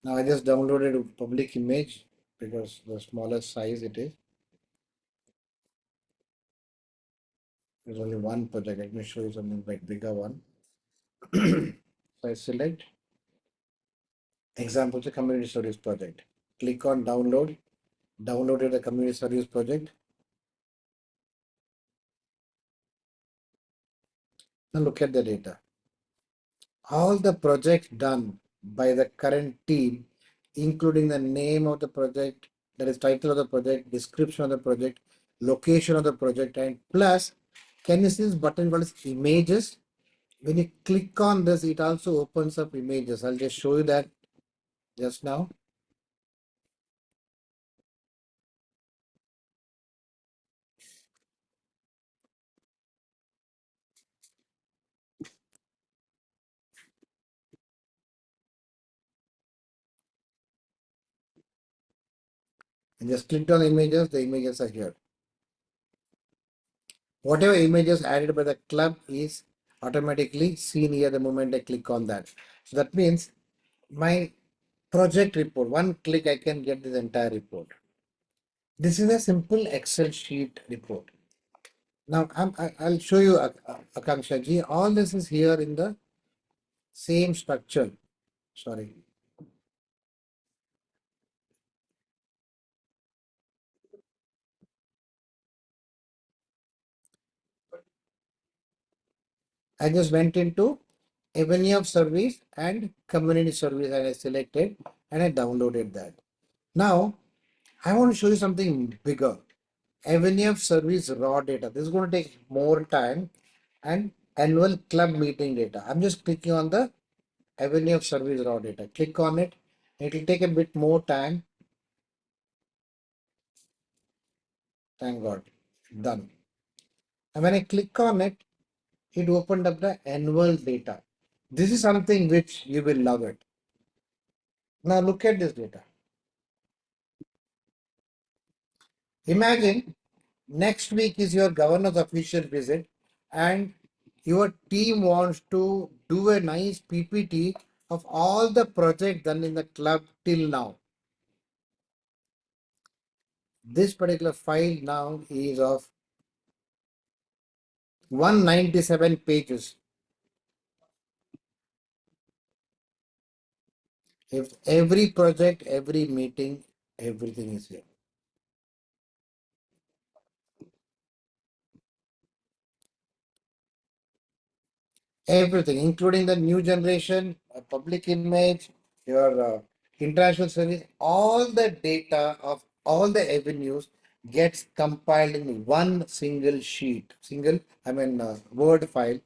Now I just downloaded a public image because the smallest size it is. There's only one project. Let me show you something like bigger one. So I select example, the community service project. Click on download. Downloaded the community service project. Now look at the data. All the projects done by the current team, including the name of the project, that is title of the project, description of the project, location of the project, and plus, can you see this button called as images? When you click on this, it also opens up images. I'll just show you that just now. And just clicked on images, the images are here. Whatever images added by the club is automatically seen here the moment I click on that. So that means my project report, one click I can get this entire report. This is a simple Excel sheet report. Now I'll show you Akanksha ji. All this is here in the same structure. Sorry. I just went into avenue of service and community service and I selected and I downloaded that. Now I want to show you something bigger. Avenue of service raw data. This is going to take more time and annual club meeting data. I'm just clicking on the avenue of service raw data. Click on it. It will take a bit more time. Thank God. Done. And when I click on it, it opened up the annual data. This is something which you will love it. Now look at this data. Imagine next week is your governor's official visit and your team wants to do a nice PPT of all the projects done in the club till now. This particular file now is of 197 pages. If every project, every meeting, everything is here. Everything, including the new generation, public image, your international service, all the data of all the avenues gets compiled in one single sheet, Word file,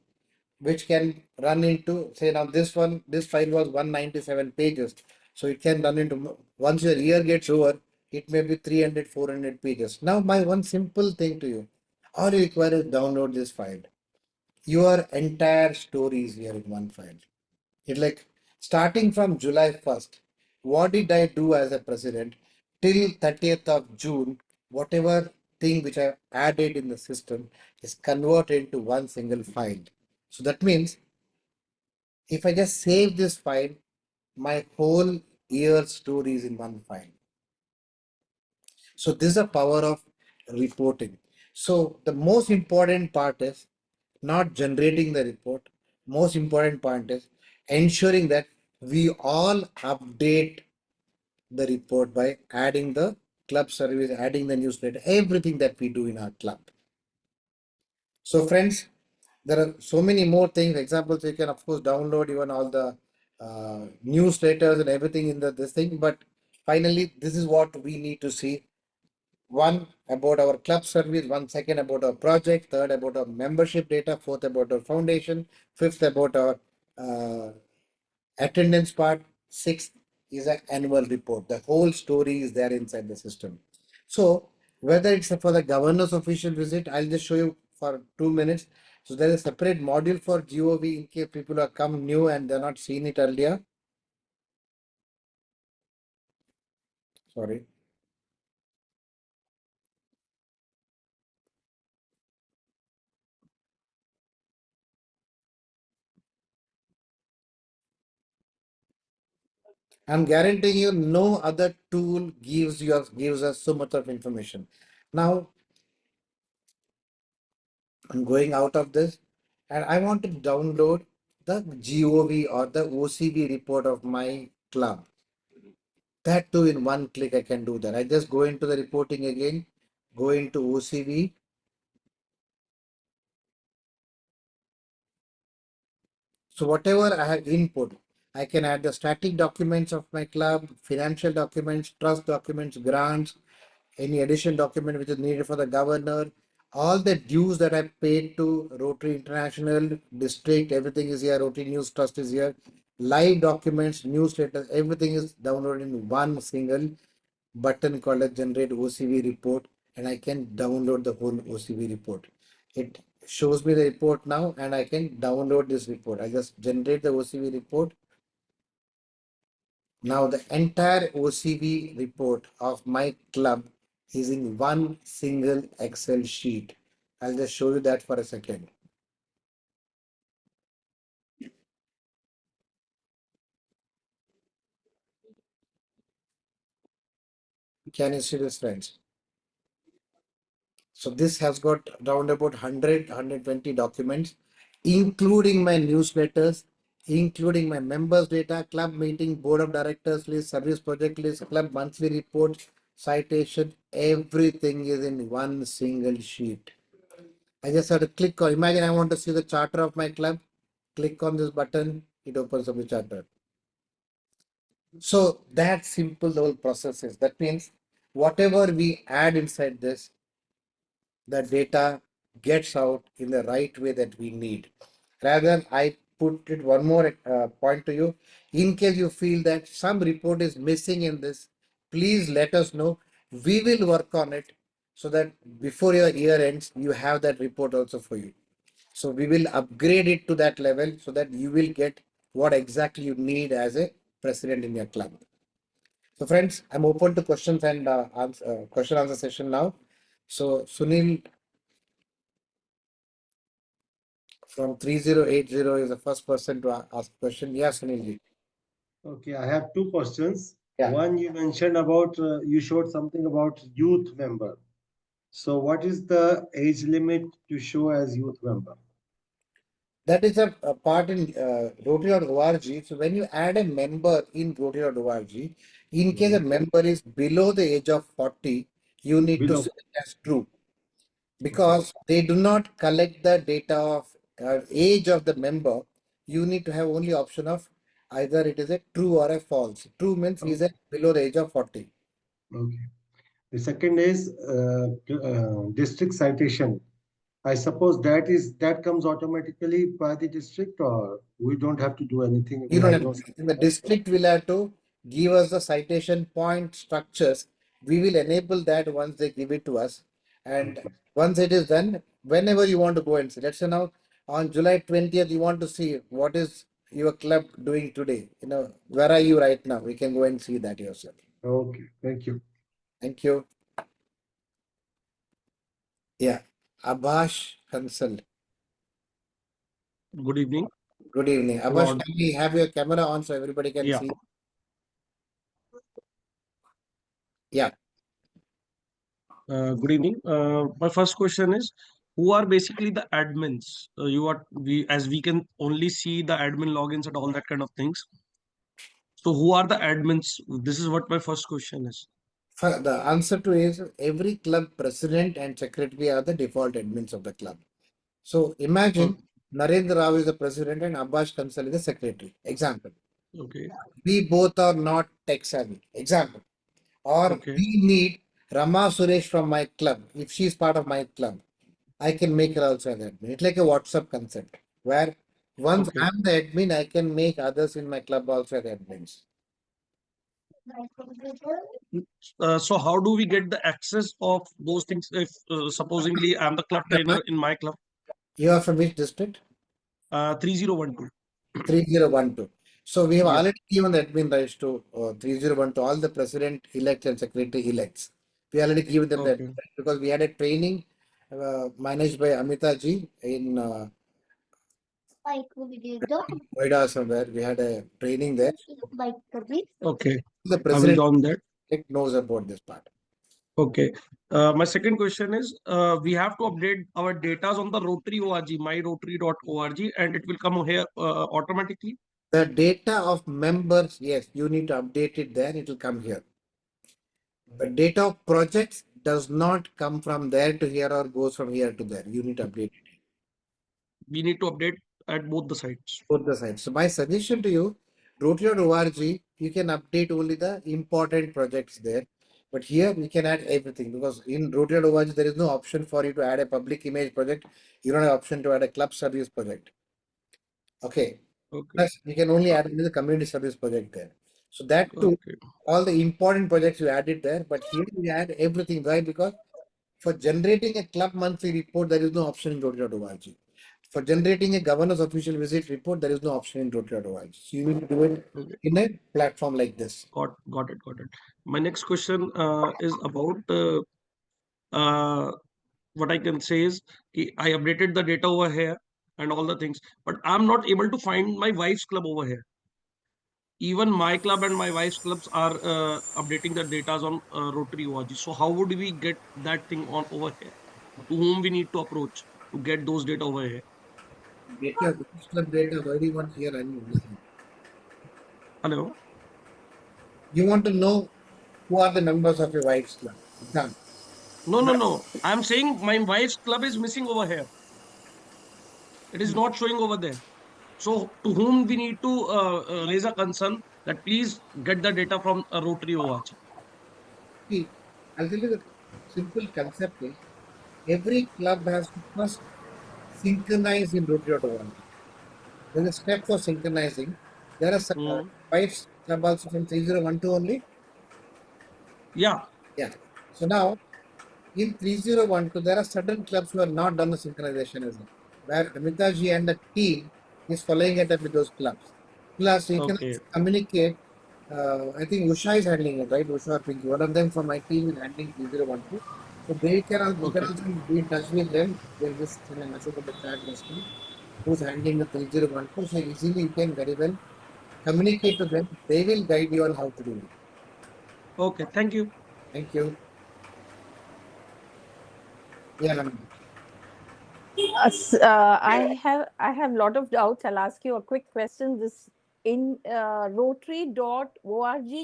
which can run into, say now this file was 197 pages. So it can run into, once your year gets over, it may be 300, 400 pages. Now my one simple thing to you, all you require is download this file. Your entire story is here in one file. It's like starting from July 1st, what did I do as a president till 30th of June, whatever thing which I added in the system is converted into one single file. So that means if I just save this file, my whole year story is in one file. So this is the power of reporting. So the most important part is not generating the report. Most important point is ensuring that we all update the report by adding the club service, adding the newsletter, everything that we do in our club. So friends, there are so many more things. Examples, you can of course download even all the newsletters and everything in this thing. But finally, this is what we need to see. One about our club service, one second about our project, third about our membership data, fourth about our foundation, fifth about our attendance part, sixth is an annual report. The whole story is there inside the system. So whether it's for the governor's official visit, I'll just show you for 2 minutes. So there is a separate module for GOV in case people are come new and they're not seen it earlier. Sorry. I'm guaranteeing you no other tool gives us so much of information. Now I'm going out of this and I want to download the GOV or the OCV report of my club. That too in one click I can do that. I just go into the reporting again, go into OCV. So whatever I have input, I can add the static documents of my club, financial documents, trust documents, grants, any addition document which is needed for the governor, all the dues that I paid to Rotary International District, everything is here, Rotary News Trust is here, live documents, newsletters, everything is downloaded in one single button called a generate OCV report, and I can download the whole OCV report. It shows me the report now and I can download this report. I just generate the OCV report. Now the entire OCV report of my club is in one single Excel sheet. I'll just show you that for a second. Can you see this, friends? So this has got around about 100, 120 documents, including my newsletters, including my members data, club meeting, board of directors list, service project list, club monthly report, citation, everything is in one single sheet. I just have to click on, imagine I want to see the charter of my club, click on this button, it opens up the charter. So that simple the whole process is. That means whatever we add inside this, the data gets out in the right way that we need. Rather, I put it one more point to you. In case you feel that some report is missing in this, please let us know. We will work on it so that before your year ends, you have that report also for you. So we will upgrade it to that level so that you will get what exactly you need as a president in your club. So friends, I'm open to questions and question answer session now. So Sunil from 3080 is the first person to ask question. Yes, Sunil. Okay, I have two questions. Yeah. One, you mentioned about, you showed something about youth member. So what is the age limit to show as youth member? That is a part in Rotary.org. So when you add a member in Rotary.org, in case a member is below the age of 40, you need to set it as true. Because they do not collect the data of age of the member, you need to have only option of either it is a true or a false. True means he is below the age of 40. Okay. The second is district citation. I suppose that comes automatically by the district, or we don't have to do anything. You don't have to. The district will have to give us the citation point structures. We will enable that once they give it to us. And once it is done, whenever you want to go and see, let's say now on July 20th, you want to see what is your club doing today. You know, where are you right now? We can go and see that yourself. Okay, thank you. Thank you. Yeah, Abhash Kansal. Good evening. Good evening. Abhash, can we have your camera on so everybody can see? Yeah. Good evening. My first question is, who are basically the admins? As we can only see the admin logins and all that kind of things. So who are the admins? This is what my first question is. The answer to is every club president and secretary are the default admins of the club. So imagine Narendra Rao is the president and Abhash Kansal is the secretary. Example. Okay. We both are not tech savvy. Example. Or we need Rama Suresh from my club. If she is part of my club, I can make her also an admin. It's like a WhatsApp concept where once I'm the admin, I can make others in my club also the admins. So how do we get the access of those things if supposingly I'm the club trainer in my club? You are from which district? 3012. 3012. So we have Yeah. already given the admin rights to 301 to all the president-elect and secretary-elects. We already given them that Okay. because we had a training managed by Amita ji in Noida somewhere. We had a training there. Okay. The I will president join that. knows about this part. Okay. My second question is, we have to update our data on the Rotary org, myrotary.org, and it will come here automatically. The data of members, yes, you need to update it there. It will come here. The data of projects does not come from there to here or goes from here to there. You need to update it. We need to update at both the sides. Both the sides. So my suggestion to you, Rotary.org, you can update only the important projects there. But here we can add everything because in Rotary.org there is no option for you to add a public image project. You don't have option to add a club service project. Okay. Okay. Plus you can only add the community service project there. So that too, Okay. all the important projects you added there, but here we add everything. Why? Because for generating a club monthly report, there is no option in Rotary.org. For generating a governor's official visit report, there is no option in Rotary.org. So you need to do it in a platform like this. Got it. My next question is about what I can say is I updated the data over here and all the things, but I'm not able to find my wife's club over here. Even my club and my wife's clubs are updating the data on Rotary org. So how would we get that thing on over here? To whom we need to approach to get those data over here? Data, which club data, why do you want here? Hello? You want to know who are the members of your wife's club? Done. No. I'm saying my wife's club is missing over here. It is not showing over there. So to whom we need to raise a concern that please get the data from Rotary org. See, I'll tell you the simple concept is every club has to first synchronize in Rotary.org. There's a step for synchronizing. There are some wife's club also from 3012 only. Yeah. Yeah. So now in 3012, there are certain clubs who have not done the synchronization as well, where Amitaji and the team is following it up with those clubs. Plus, you can communicate. I think Usha is handling it, right? Usha or Pinky. One of them from my team is handling 3012. So they can also be in touch with them. They'll just send a message on the chat listing who's handling the 3012. So easily you can very well communicate to them. They will guide you on how to do it. Okay, thank you. Thank you. Yeah, Nandini. I have a lot of doubts. I'll ask you a quick question. This in rotary.org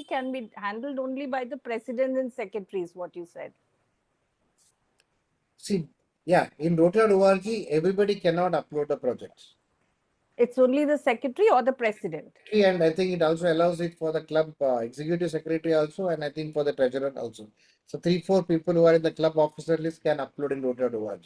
can be handled only by the president and secretaries, what you said. See, yeah, in Rotary.org, everybody cannot upload the projects. It's only the secretary or the president. And I think it also allows it for the club executive secretary also, and I think for the treasurer also. So 3-4 people who are in the club officer list can upload in Rotary.org.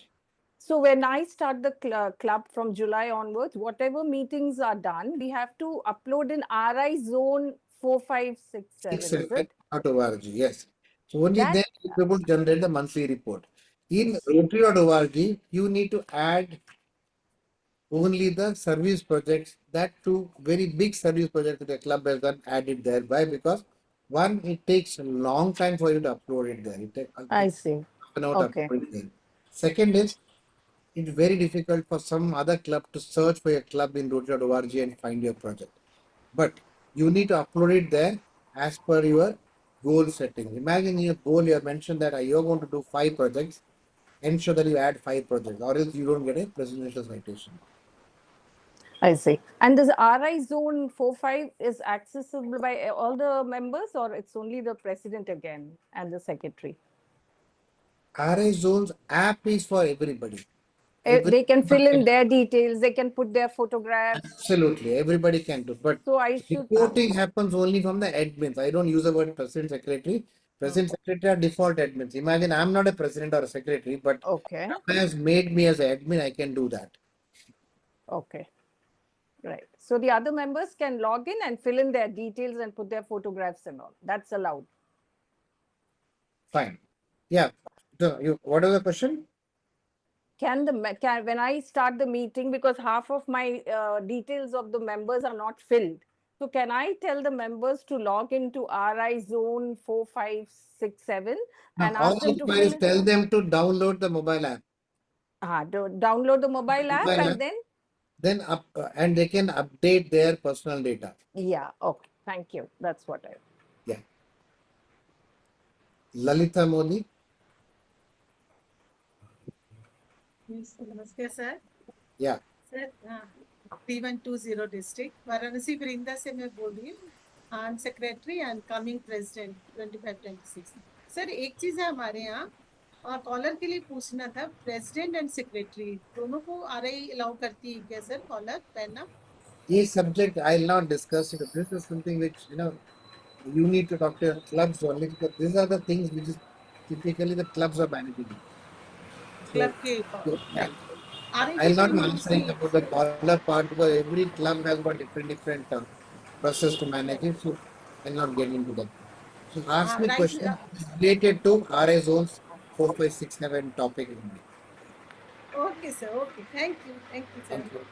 So when I start the club from July onwards, whatever meetings are done, we have to upload in RI zone 4567, is it? .org, yes. So only then you will be able to generate the monthly report. In Rotary.org, you need to add only the service projects, that too very big service project that the club has done, added there. Why? Because one, it takes a long time for you to upload it there. It takes I see. Okay. Second is, it's very difficult for some other club to search for your club in Rotary.org and find your project. But you need to upload it there as per your goal setting. Imagine your goal, you have mentioned that you're going to do 5 projects. Ensure that you add 5 projects, or else you don't get a presidential citation. I see. And this RI zone 45 is accessible by all the members, or it's only the president again and the secretary? RI zones app is for everybody. They can fill in their details, they can put their photographs. Absolutely, everybody can do. But so I should reporting happens only from the admins. I don't use the word president secretary. President secretary are default admins. Imagine I'm not a president or a secretary, but has made me as an admin, I can do that. Okay. Right. So the other members can log in and fill in their details and put their photographs and all. That's allowed. Fine. Yeah. So what is the question? Can when I start the meeting, because half of my details of the members are not filled, So can I tell the members to log into RI zone 4567 and Now, all ask them you to do fill is in? tell them to download the mobile app. Download the mobile app Mobile and app. then? Then and they can update their personal data. Yeah, okay. Thank you. That's what I. Yeah. Lalita Modi. Yes, namaste, sir. Yeah. Sir, 3120 district, Varanasi वृंदा से मैं बोल रही हूँ. I'm secretary and coming president 25-26. Sir एक चीज है हमारे यहाँ और कॉलर के लिए पूछना था, प्रेसिडेंट एंड सेक्रेटरी दोनों को RI अलाउ करती है क्या सर कॉलर पहनना? This subject I'll not discuss it. This is something which you need to talk to your clubs only, because these are the things which is typically the clubs are managing. Club के Yeah. RI I'll की not कोई be needs answering नहीं है. about the collar part, because every club has got different process to manage it. So I'll not get into that. So ask me Right. question related to RI zones 4, 5, 6, 7 topic only. Okay, sir. Okay. Thank you, sir. Thank you.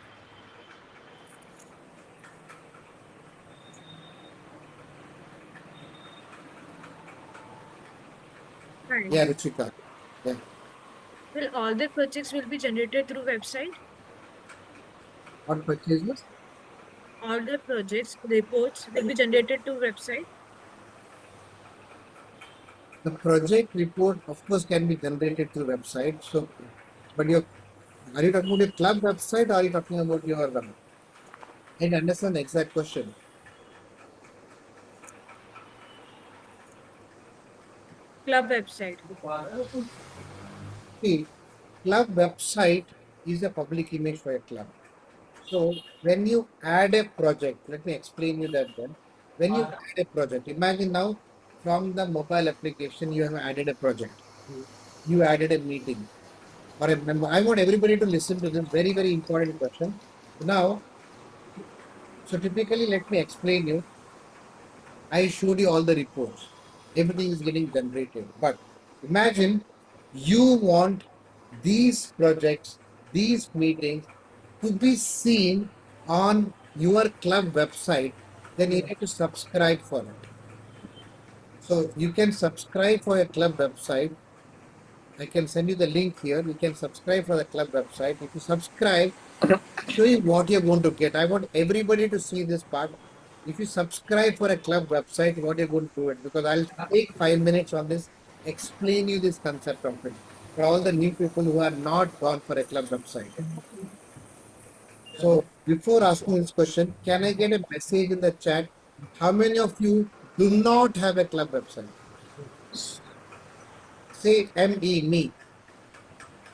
Right. Yeah, Ruchika. Yeah. Well, all the projects will be generated through website. What purchases? All the projects reports will be generated to website. The project report, of course, can be generated through website. So, but are you talking about your club website, or are you talking about your? I didn't understand the exact question. Club website. See, club website is a public image for a club. So when you add a project, let me explain you that then. When you add a project, imagine now from the mobile application you have added a project. You added a meeting or a member. I want everybody to listen to this very, very important question. Now, so typically, let me explain you. I showed you all the reports. Everything is getting generated. But imagine you want these projects, these meetings to be seen on your club website. Then you need to subscribe for it. So you can subscribe for a club website. I can send you the link here. You can subscribe for the club website. If you subscribe, show you what you're going to get. I want everybody to see this part. If you subscribe for a club website, what you're going to do it, because I'll take 5 minutes on this, explain you this concept of it for all the new people who are not gone for a club website. So before asking this question, can I get a message in the chat? How many of you do not have a club website? Say ME, me.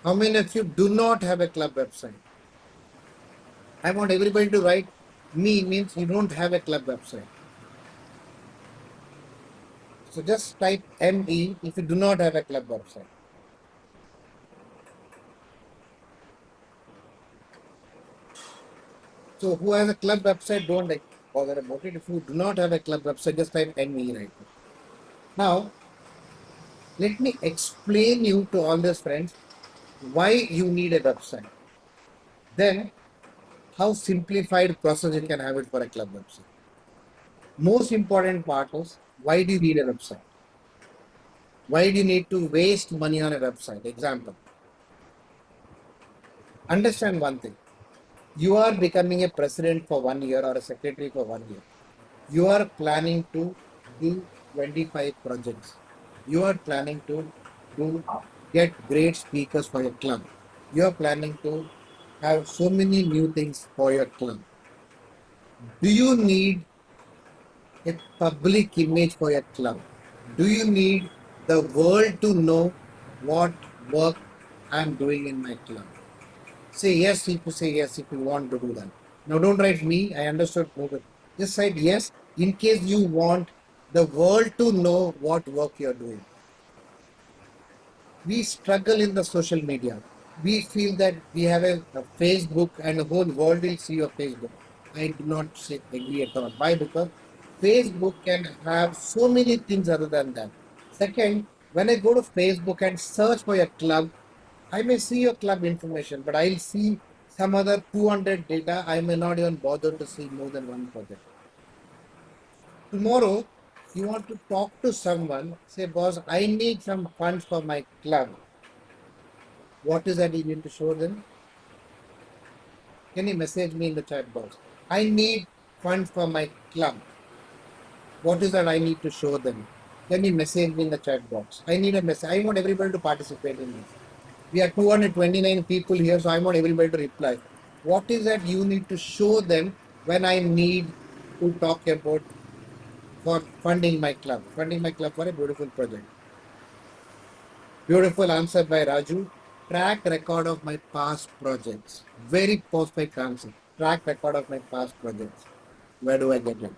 How many of you do not have a club website? I want everybody to write me means you don't have a club website. So just type ME if you do not have a club website. So who has a club website, don't bother about it. If you do not have a club website, just type ME right now. Let me explain you to all these friends why you need a website. Then how simplified process you can have it for a club website. Most important part is, why do you need a website? Why do you need to waste money on a website? Example. Understand one thing. You are becoming a president for 1 year or a secretary for 1 year. You are planning to do 25 projects. You are planning to get great speakers for your club. You are planning to have so many new things for your club. Do you need a public image for your club? Do you need the world to know what work I'm doing in my club? Say yes if you say yes if you want to do that. Now don't write me, I understood. Just write yes in case you want the world to know what work you're doing. We struggle in the social media. We feel that we have a Facebook and the whole world will see your Facebook. I do not say agree at all. Why? Because Facebook can have so many things other than that. Second, when I go to Facebook and search for a club, I may see your club information, but I'll see some other 200 data. I may not even bother to see more than one project. Tomorrow, you want to talk to someone, say, boss, I need some funds for my club. What is that you need to show them? Can you message me in the chat box? I need funds for my club. What is that I need to show them? Can you message me in the chat box? I need a message. I want everybody to participate in this. We are 229 people here, so I want everybody to reply. What is that you need to show them when I need to talk about for funding my club? Funding my club for a beautiful project. Beautiful answer by Raju. Track record of my past projects. Very perfect answer. Track record of my past projects. Where do I get it?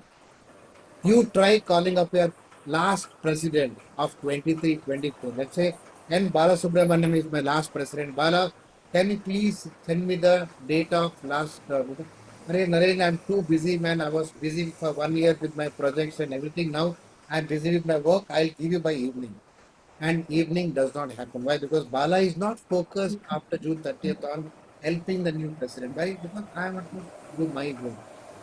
You try calling up your last president of 23-24. Let's say N. Balasubramaniam is my last president. Bala, can you please send me the date of last? Narendra, I'm too busy, man. I was busy for 1 year with my projects and everything. Now I'm busy with my work. I'll give you by evening. And evening does not happen. Why? Because Bala is not focused after June 30th on helping the new president. Why? Because I want to do my work.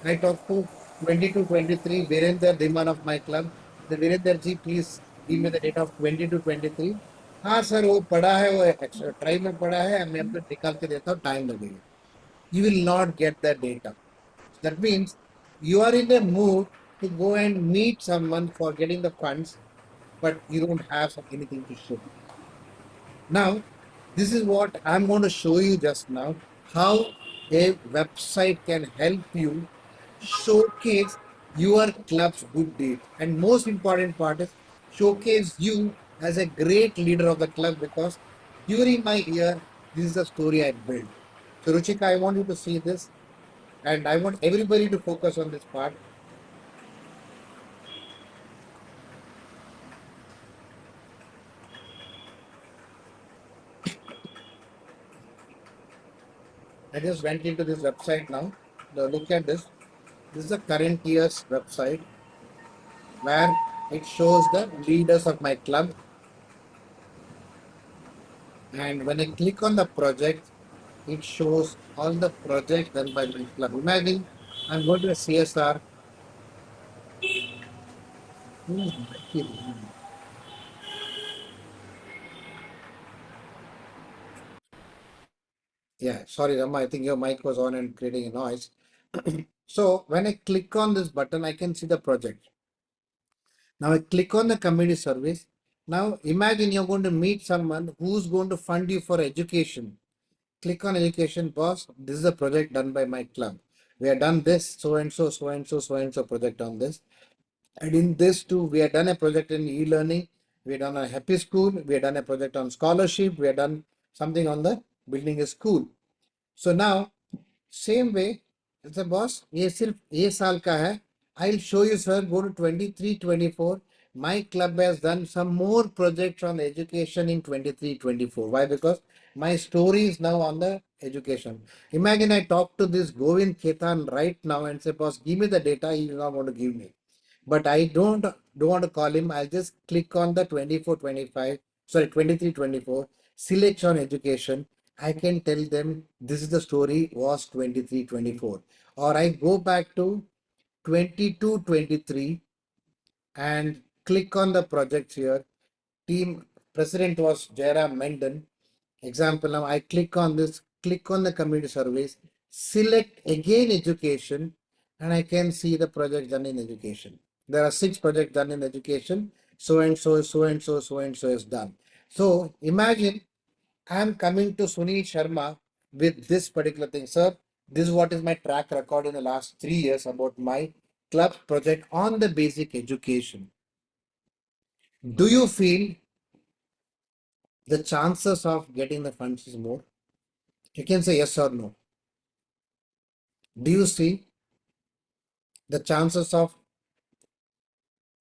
I talked to 20 to 23 Virender, the man of my club. The Virender ji, please give me the date of 20 to 23. हाँ sir वो पढ़ा है वो extra try में पढ़ा है मैं अपने निकाल के देता हूँ टाइम लगेगा. You will not get that data. That means you are in a mood to go and meet someone for getting the funds, but you don't have anything to show. Now, this is what I'm going to show you just now, how a website can help you showcase your club's good deeds. And most important part is showcase you as a great leader of the club because during my year, this is the story I built. So Ruchika, I want you to see this and I want everybody to focus on this part. I just went into this website now. Now look at this. This is the current year's website where it shows the leaders of my club. And when I click on the project, it shows all the projects done by my club. Imagine I'm going to a CSR. Yeah, sorry, Rama, I think your mic was on and creating a noise. So when I click on this button, I can see the project. Now I click on the community service. Now imagine you're going to meet someone who's going to fund you for education. Click on education, boss. This is a project done by my club. We have done this, so and so, so and so, so and so project on this. And in this too, we have done a project in e-learning. We have done a happy school. We have done a project on scholarship. We have done something on the building a school. So now, same way, it's a boss. ये सिर्फ ये साल का है. I'll show you, sir. Go to 23-24. My club has done some more projects on education in 23-24. Why? Because my story is now on the education. Imagine I talk to this Govind Ketan right now and say, boss, give me the data. He is not going to give me. But I don't want to call him. I'll just click on the 24-25, sorry, 23-24, select on education. I can tell them this is the story was 23-24. Or I go back to 22-23 and click on the projects here. Team president was Jairam Mendon. Example, now I click on this, click on the community service, select again education, and I can see the project done in education. There are 6 projects done in education. So and so, so and so, so and so is done. So imagine I'm coming to Sunil Sharma with this particular thing. Sir, this is what is my track record in the last 3 years about my club project on the basic education. Do you feel the chances of getting the funds is more? You can say yes or no. Do you see the chances of,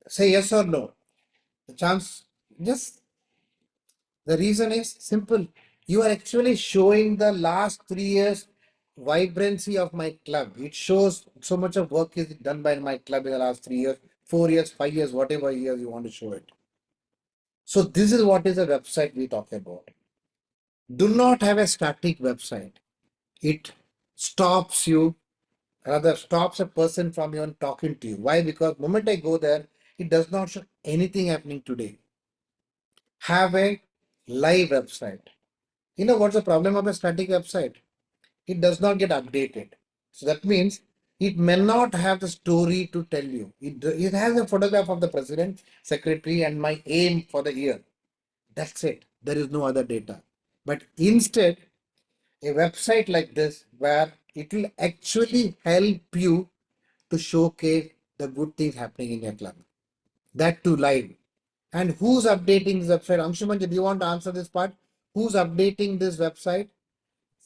say yes or no? The chance, just the reason is simple. You are actually showing the last 3 years vibrancy of my club. It shows so much of work is done by my club in the last 3 years, 4 years, 5 years, whatever years you want to show it. So this is what is a website we talk about. Do not have a static website. It stops you rather stops a person from even talking to you. Why? Because the moment I go there, it does not show anything happening today. Have a live website. You know what's the problem of a static website? It does not get updated. So that means it may not have the story to tell you. It has a photograph of the president, secretary, and my aim for the year. That's it. There is no other data. But instead, a website like this, where it will actually help you to showcase the good things happening in your club. That too live. And who's updating this website? Anshuman, do you want to answer this part? Who's updating this website?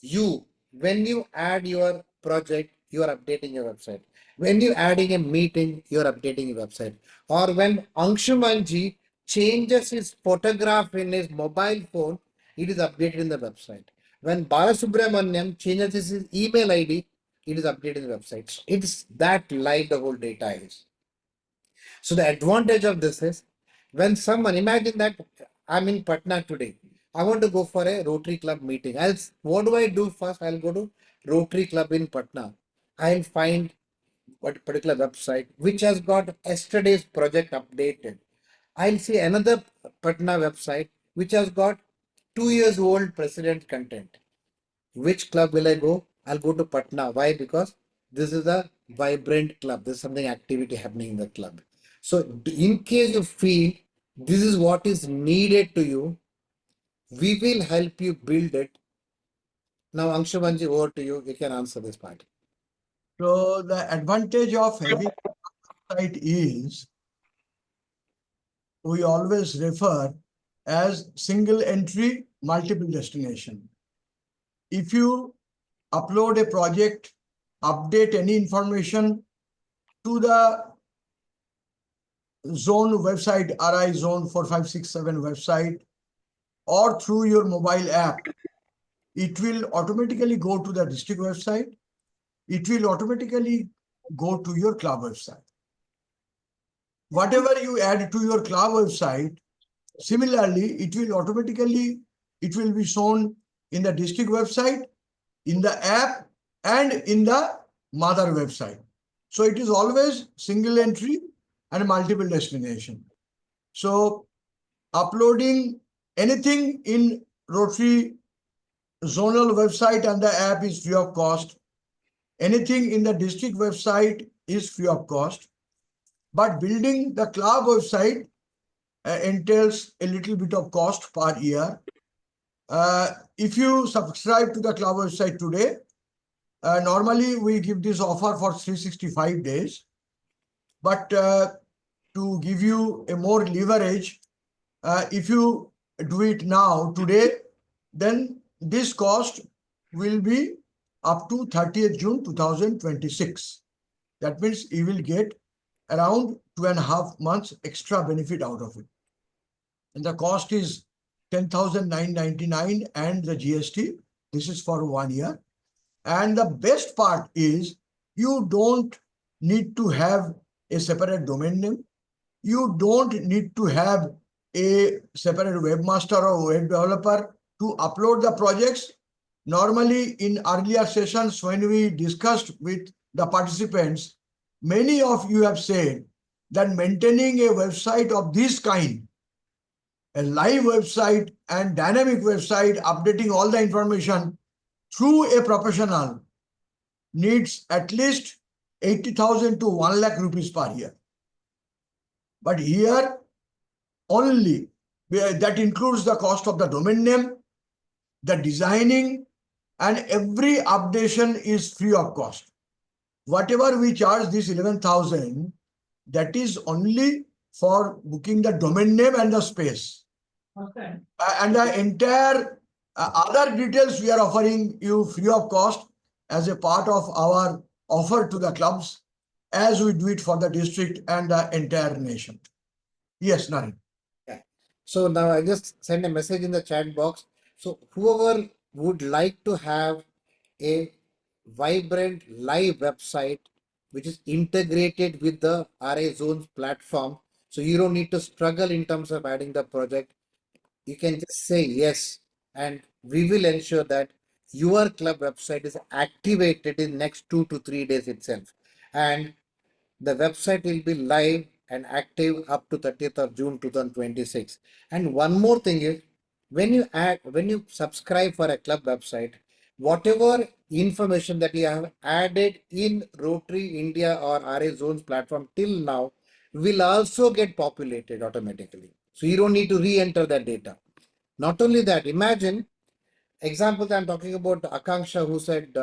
You. When you add your project, you are updating your website. When you're adding a meeting, you're updating your website. Or when Anshumanji changes his photograph in his mobile phone, it is updated in the website. When Balasubramaniam changes his email ID, it is updated in the website. It's that live the whole data is. So the advantage of this is when someone, imagine that I'm in Patna today. I want to go for a Rotary Club meeting. What do I do first? I'll go to Rotary Club in Patna. I'll find what particular website which has got yesterday's project updated. I'll see another Patna website which has got 2 years old president content. Which club will I go? I'll go to Patna. Why? Because this is a vibrant club. There's something activity happening in the club. So in case you feel this is what is needed to you, we will help you build it. Now, Anshumanji, over to you. You can answer this part. So the advantage of having a website is we always refer as single entry, multiple destination. If you upload a project, update any information to the zone website, RI zone 4567 website, or through your mobile app, it will automatically go to the district website. It will automatically go to your club website. Whatever you add to your club website, similarly, it will be shown in the district website, in the app, and in the mother website. So it is always single entry and multiple destination. So uploading anything in Rotary zonal website and the app is free of cost. Anything in the district website is free of cost. But building the club website entails a little bit of cost per year. If you subscribe to the club website today, normally we give this offer for 365 days. But to give you a more leverage, if you do it now, today, then this cost will be up to 30th June 2026. That means you will get around 2.5 months extra benefit out of it. And the cost is 10,999 and the GST. This is for 1 year. And the best part is you don't need to have a separate domain name. You don't need to have a separate webmaster or web developer to upload the projects. Normally, in earlier sessions, when we discussed with the participants, many of you have said that maintaining a website of this kind, a live website and dynamic website, updating all the information through a professional needs at least 80,000 to 1 lakh rupees per year. But here only, that includes the cost of the domain name, the designing, and every updation is free of cost. Whatever we charge this 11,000, that is only for booking the domain name and the space. Okay. And the entire other details we are offering you free of cost as a part of our offer to the clubs, as we do it for the district and the entire nation. Yes, Naren. Yeah. So now I just send a message in the chat box. So whoever would like to have a vibrant live website which is integrated with the RA Zones platform, so you don't need to struggle in terms of adding the project. You can just say yes, and we will ensure that your club website is activated in next 2 to 3 days itself. And the website will be live and active up to 30th of June 2026. And one more thing is, when you subscribe for a club website, whatever information that you have added in Rotary India or RA Zones platform till now will also get populated automatically. So you don't need to re-enter that data. Not only that, imagine example I'm talking about Akanksha, who said,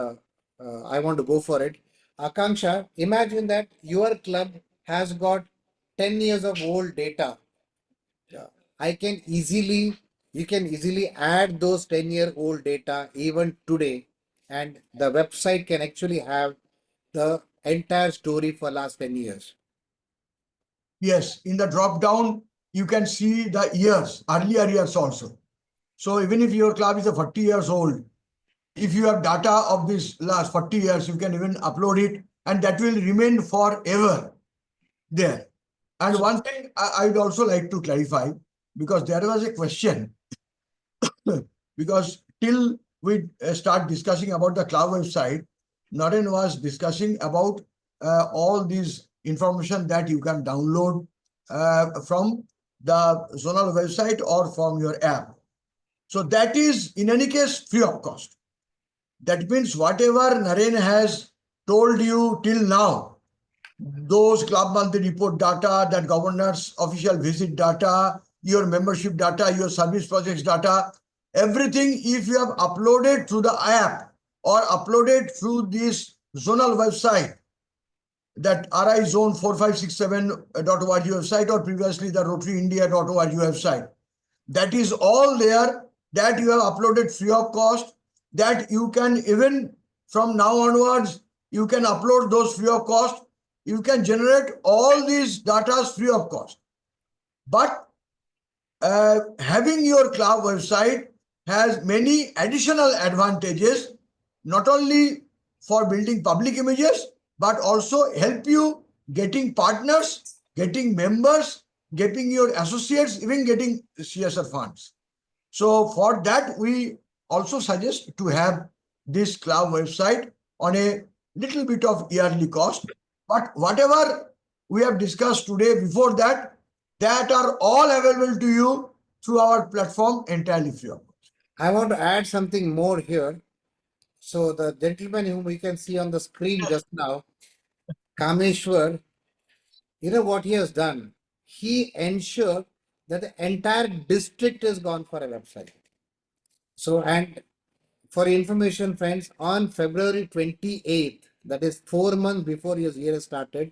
I want to go for it. Akanksha, imagine that your club has got 10 years of old data. I can easily, you can easily add those 10-year-old data even today, and the website can actually have the entire story for last 10 years. Yes, in the drop down, you can see the years, earlier years also. So even if your club is a 40 years old, if you have data of this last 40 years, you can even upload it, and that will remain forever there. And one thing I would also like to clarify, because there was a question, because till we start discussing about the club website, Naren was discussing about all these information that you can download from the zonal website or from your app. So that is in any case free of cost. That means whatever Naren has told you till now, those club monthly report data, that governor's official visit data, your membership data, your service projects data, everything, if you have uploaded through the app or uploaded through this zonal website, that RI Zone 4567.org website, or previously the rotaryindia.org website, that is all there, that you have uploaded free of cost, that you can even from now onwards, you can upload those free of cost. You can generate all these data free of cost. But having your club website has many additional advantages, not only for building public images, but also help you getting partners, getting members, getting your associates, even getting CSR funds. So for that, we also suggest to have this club website on a little bit of yearly cost. But whatever we have discussed today before that, that are all available to you through our platform entirely free of cost. I want to add something more here. So the gentleman whom we can see on the screen just now, Kameshwar, you know what he has done? He ensured that the entire district is gone for a website. So, and for information, friends, on February 28th, that is 4 months before his year started,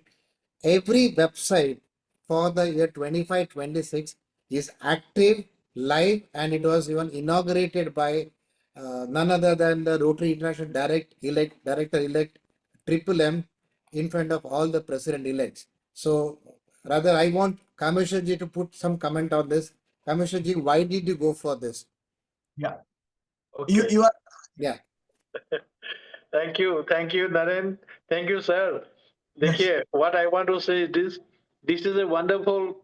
every website for the year 25-26 is active, live, and it was even inaugurated by none other than the Rotary International Director-elect Triple M in front of all the president-elects. So rather, I want Kameshwarji to put some comment on this. Kameshwarji, why did you go for this? Yeah. Okay. You are. Yeah. Thank you, Naren. Thank you, sir. Yes. What I want to say is this: this is a wonderful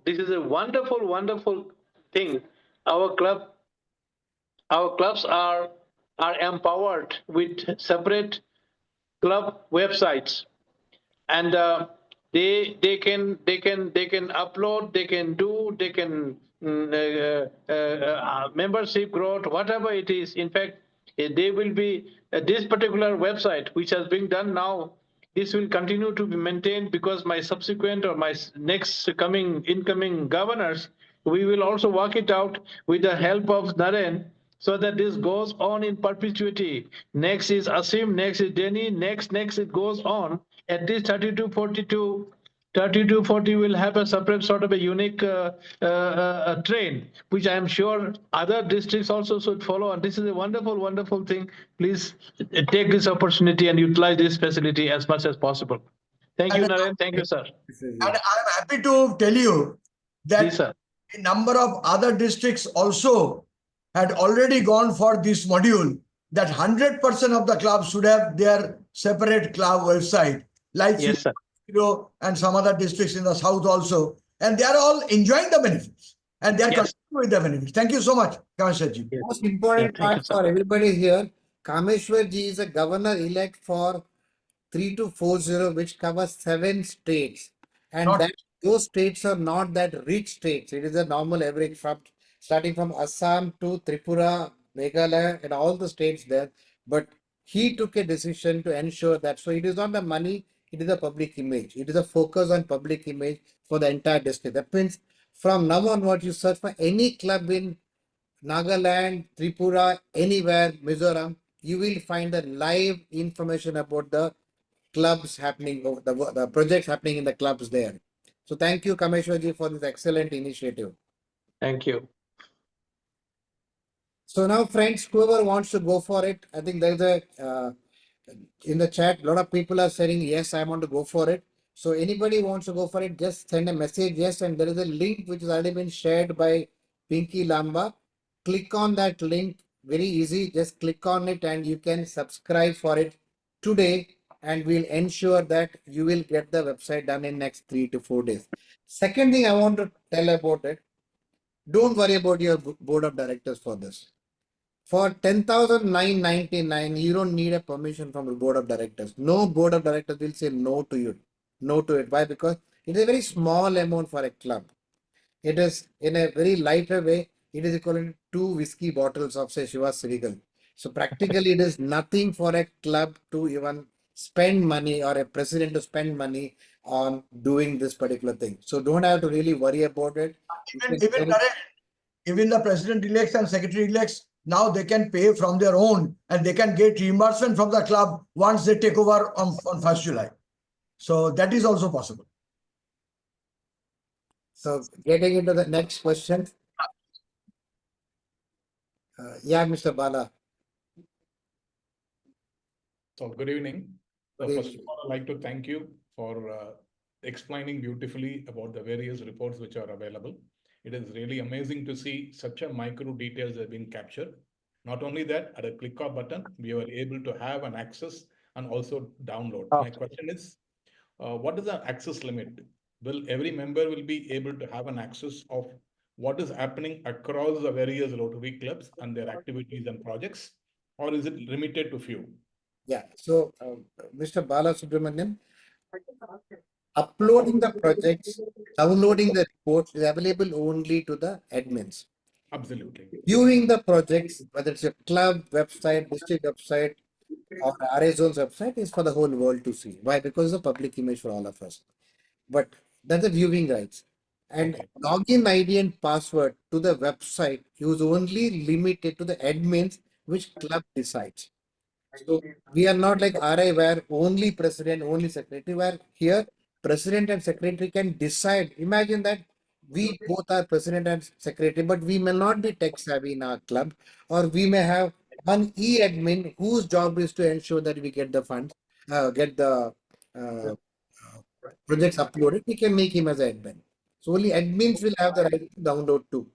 thing. Our clubs are empowered with separate club websites, and they can upload, they can membership growth, whatever it is. In fact, they will be this particular website which has been done now, this will continue to be maintained, because my subsequent or my next incoming governors, we will also work it out with the help of Naren, so that this goes on in perpetuity. Next is Asim, next is Denny, next it goes on. At least 3240 will have a separate sort of a unique train, which I am sure other districts also should follow. And this is a wonderful thing. Please take this opportunity and utilize this facility as much as possible. Thank you, Naren. Thank you, sir. And I am happy to tell you that a number of other districts also had already gone for this module, that 100% of the clubs should have their separate club website, like yes, sir. And some other districts in the south also. And they are all enjoying the benefits. And they are continuing with the benefits. Thank you so much, Kameshwarji. Most important part for everybody here, Kameshwar ji is a governor-elect for 3240, which covers 7 states. And Not- that those states are not that rich states. It is a normal average from starting from Assam to Tripura, Meghalaya, and all the states there. But he took a decision to ensure that. So it is not the money, it is the public image. It is a focus on public image for the entire district. That means from now on, what you search for any club in Nagaland, Tripura, anywhere, Mizoram, you will find the live information about the clubs happening, the projects happening in the clubs there. So thank you, Kameshwarji, for this excellent initiative. Thank you. So now, friends, whoever wants to go for it, I think there is a in the chat, a lot of people are saying yes, I want to go for it. So anybody wants to go for it, just send a message yes, and there is a link which has already been shared by Pinky Lamba. Click on that link, very easy. Just click on it and you can subscribe for it today, and we'll ensure that you will get the website done in next 3 to 4 days. Second thing I want to tell about it, don't worry about your board of directors for this. For 10,999, you don't need a permission from the board of directors. No board of directors will say no to you. No to it. Why? Because it is a very small amount for a club. It is in a very lighter way. It is equivalent to 2 whiskey bottles of, say, Chivas Regal. So practically it is nothing for a club to even spend money, or a president to spend money on doing this particular thing. So don't have to really worry about it. Even the president-elects and secretary-elects, now they can pay from their own and they can get reimbursement from the club once they take over on 1st July. So that is also possible. So getting into the next question. Yeah, Mr. Bala. So good evening. So first of all, I'd like to thank you for explaining beautifully about the various reports which are available. It is really amazing to see such a micro details have been captured. Not only that, at a click of button, we were able to have an access and also download. My question is, what is the access limit? Will every member will be able to have an access of what is happening across the various Rotary clubs and their activities and projects, or is it limited to few? Yeah. So, Mr. Bala Subramaniam, uploading the projects, downloading the reports is available only to the admins. Absolutely. Viewing the projects, whether it's a club website, district website, or RA Zone's website, is for the whole world to see. Why? Because it's a public image for all of us. But that's the viewing rights. And login ID and password to the website is only limited to the admins, which club decides. So we are not like RI where only president, only secretary, where here president and secretary can decide. Imagine that we both are president and secretary, but we may not be tech savvy in our club, or we may have one e-admin whose job is to ensure that we get the funds, get the projects uploaded. We can make him as an admin. So only admins will have the right to download too.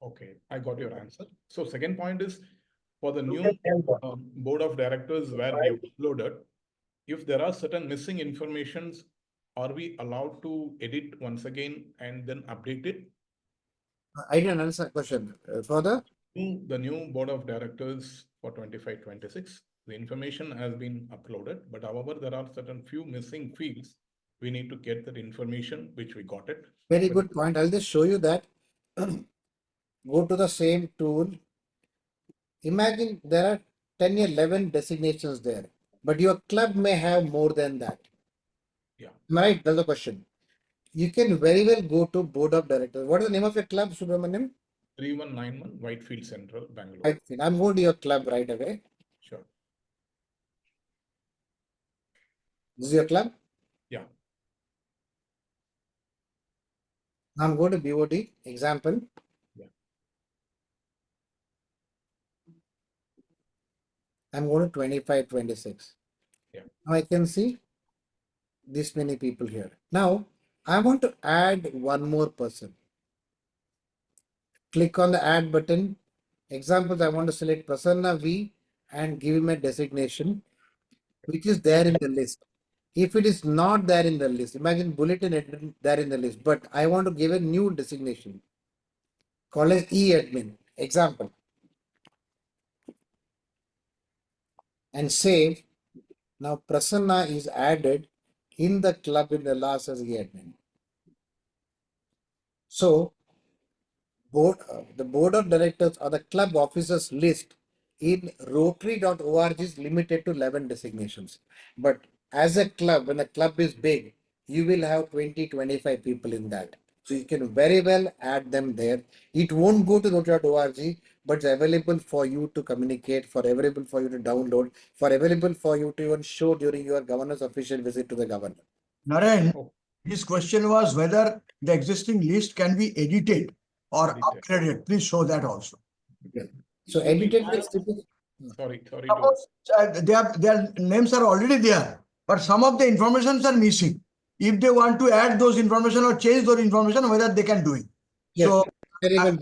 Okay, I got your answer. So second point is, for the new board of directors where we have uploaded, if there are certain missing informations, are we allowed to edit once again and then update it? I didn't answer the question. Further? The new board of directors for 25-26, the information has been uploaded, but however, there are certain few missing fields. We need to get that information, which we got it. Very good point. I'll just show you that. Go to the same tool. Imagine there are 10 or 11 designations there, but your club may have more than that. Yeah. Right, that's the question. You can very well go to board of directors. What is the name of your club, Subramaniam? 3191 Whitefield Central, Bangalore. Whitefield. I'm going to your club right away. Sure. This is your club? Yeah. I'm going to BOD, example. Yeah. I'm going to 25-26. Yeah. Now I can see this many people here. Now I want to add one more person. Click on the add button. Examples, I want to select Prasanna V and give him a designation which is there in the list. If it is not there in the list, imagine bulletin admin there in the list, but I want to give a new designation called as e-admin. Example. and save. Now Prasanna is added in the club in the last as the admin. So the board of directors or the club officers list in Rotary.org is limited to 11 designations. But as a club, when the club is big, you will have 20-25 people in that. So you can very well add them there. It won't go to Rotary.org, but it's available for you to communicate, available for you to download, available for you to even show during your governor's official visit to the governor. Naren, his question was whether the existing list can be edited or upgraded. Please show that also. So edited list. Sorry. Suppose their names are already there, but some of the informations are missing. If they want to add those information or change those information, whether they can do it. Yes, So very well.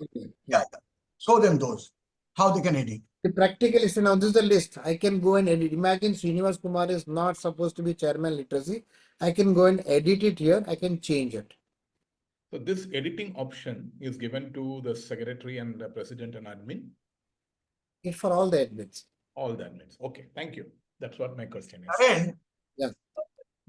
show them those, how they can edit. The practical is now this is the list. I can go and edit. Imagine Srinivas Kumar is not supposed to be chairman literacy. I can go and edit it here. I can change it. So this editing option is given to the secretary and the president and admin? It's for all the admins. All the admins. Okay, thank you. That's what my question is. Naren, yeah.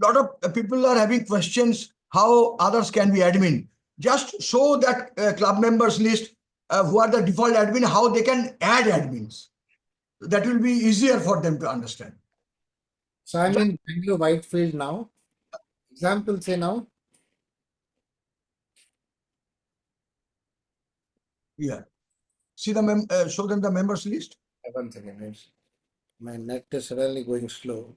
Lot of people are having questions how others can be admin. Just show that club members list who are the default admin, how they can add admins. That will be easier for them to understand. So I'm in Bangalore Whitefield now. Example say now. Yeah. See show them the members list. One second. My net is suddenly going slow.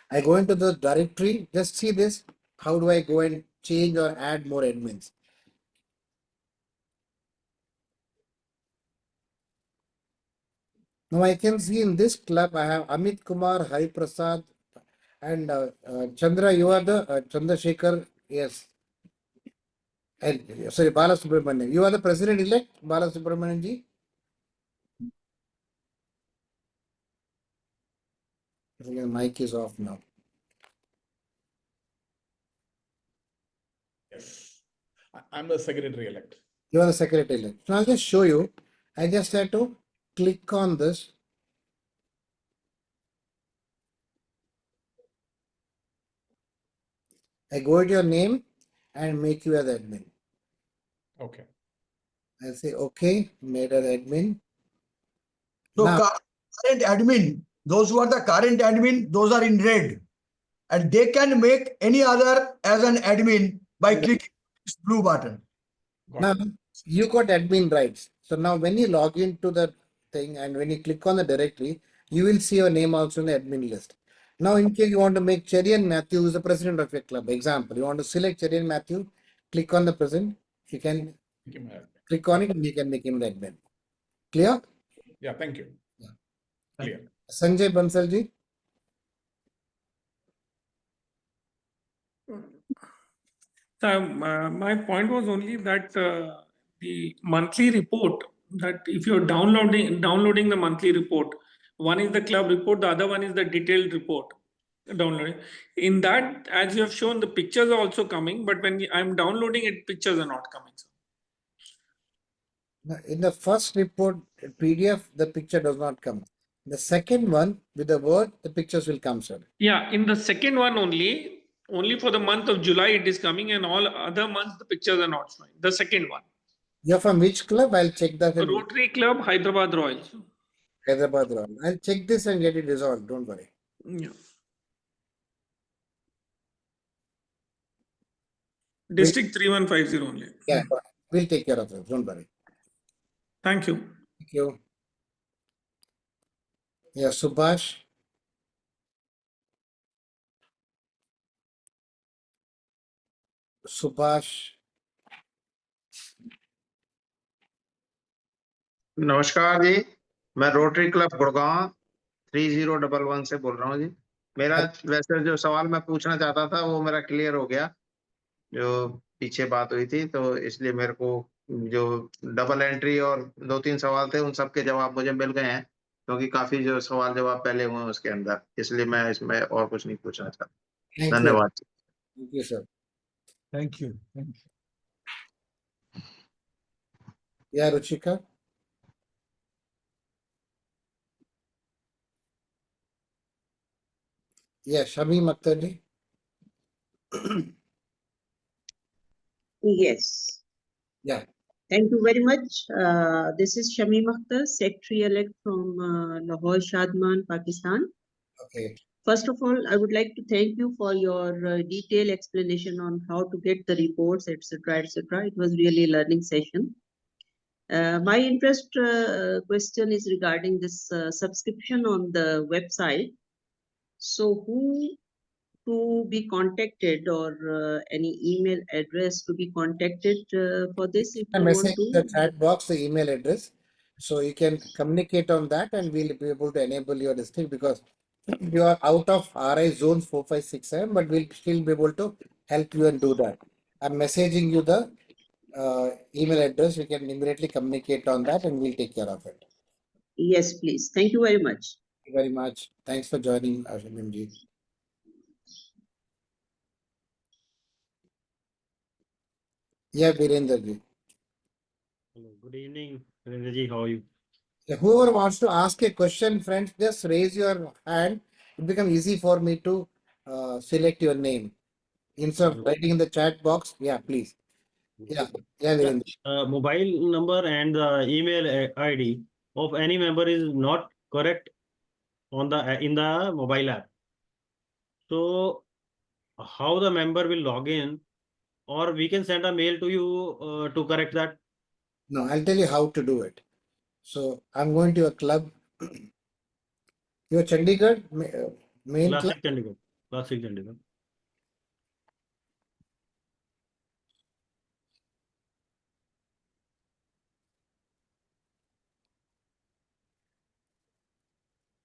I go into the directory, just see this. How do I go and change or add more admins? Now I can see in this club, I have Amit Kumar, Hari Prasad, and Chandra, you are the Chandrasekhar, yes. And sorry, Bala Subramanian. You are the president-elect, Bala Subramanian ji? I think the mic is off now. Yes. I'm the secretary-elect. You are the secretary-elect. So I'll just show you. I just have to click on this. I go to your name and make you as admin. Okay. I'll say okay, made as admin. So now, current admin, those who are the current admin, those are in red. And they can make any other as an admin by clicking this blue button. Now you got admin rights. So now when you log into the thing and when you click on the directory, you will see your name also in the admin list. Now in case you want to make Cherian Matthew who is the president of your club, example, you want to select Cherian Matthew, click on the president, you can click on it and you can make him the admin. Clear? Yeah, thank you. Yeah. Clear. Sanjay Bansalji. So, my point was only that the monthly report, that if you're downloading the monthly report, one is the club report, the other one is the detailed report. Downloading in that, as you have shown, the pictures are also coming, but when I'm downloading it, pictures are not coming. In the first report PDF, the picture does not come. The second one with the word, the pictures will come, sir. Yeah, in the second one only for the month of July it is coming, and all other months the pictures are not showing. The second one. You're from which club? I'll check that. Rotary Club, Hyderabad Royals. Hyderabad Royal. I'll check this and get it resolved. Don't worry. Yeah. District 3150 only. Yeah, we'll take care of it. Don't worry. Thank you. Thank you. Yeah, Subhash. Subhash. नमस्कार जी, मैं rotary club Gurgaon 3011 से बोल रहा हूँ जी। मेरा वैसे जो सवाल मैं पूछना चाहता था वो मेरा क्लियर हो गया। जो पीछे बात हुई थी, तो इसलिए मेरे को जो डबल एंट्री और 2-3 सवाल थे उन सबके जवाब मुझे मिल गए हैं, क्योंकि काफी जो सवाल जवाब पहले हुए हैं उसके अंदर, इसलिए मैं इसमें और कुछ नहीं पूछना चाहता। Thank you. धन्यवाद। Thank you, sir. Thank you. Thank you. Yeah, Ruchika. Yeah, Shami Maktadi. Yes. Yeah. Thank you very much. This is Shami Makhtar, Secretary-elect from Lahore, Shadman, Pakistan. Okay. First of all, I would like to thank you for your detailed explanation on how to get the reports, etc., etc. It was really a learning session. My interest question is regarding this subscription on the website. So who to be contacted, or any email address to be contacted for this if A you want message in the to? chat box, the email address. So you can communicate on that and we'll be able to enable your district, because you are out of RI zones 4, 5, 6, 7, but we'll still be able to help you and do that. I'm messaging you the email address. You can immediately communicate on that and we'll take care of it. Yes, please. Thank you very much. Thank you very much. Thanks for joining, Ashwin. Yeah, Virendra ji. Hello, good evening, Narendra ji. How are you? Whoever wants to ask a question, friends, just raise your hand. It becomes easy for me to select your name. Instead of writing in the chat box, yeah, please. Yeah, Virendra. Mobile number and the email ID of any member is not correct on the in the mobile app. So how the member will log in, or we can send a mail to you to correct that? No, I'll tell you how to do it. So I'm going to your club. Your Chandigarh main club. Classic Chandigarh. Classic Chandigarh.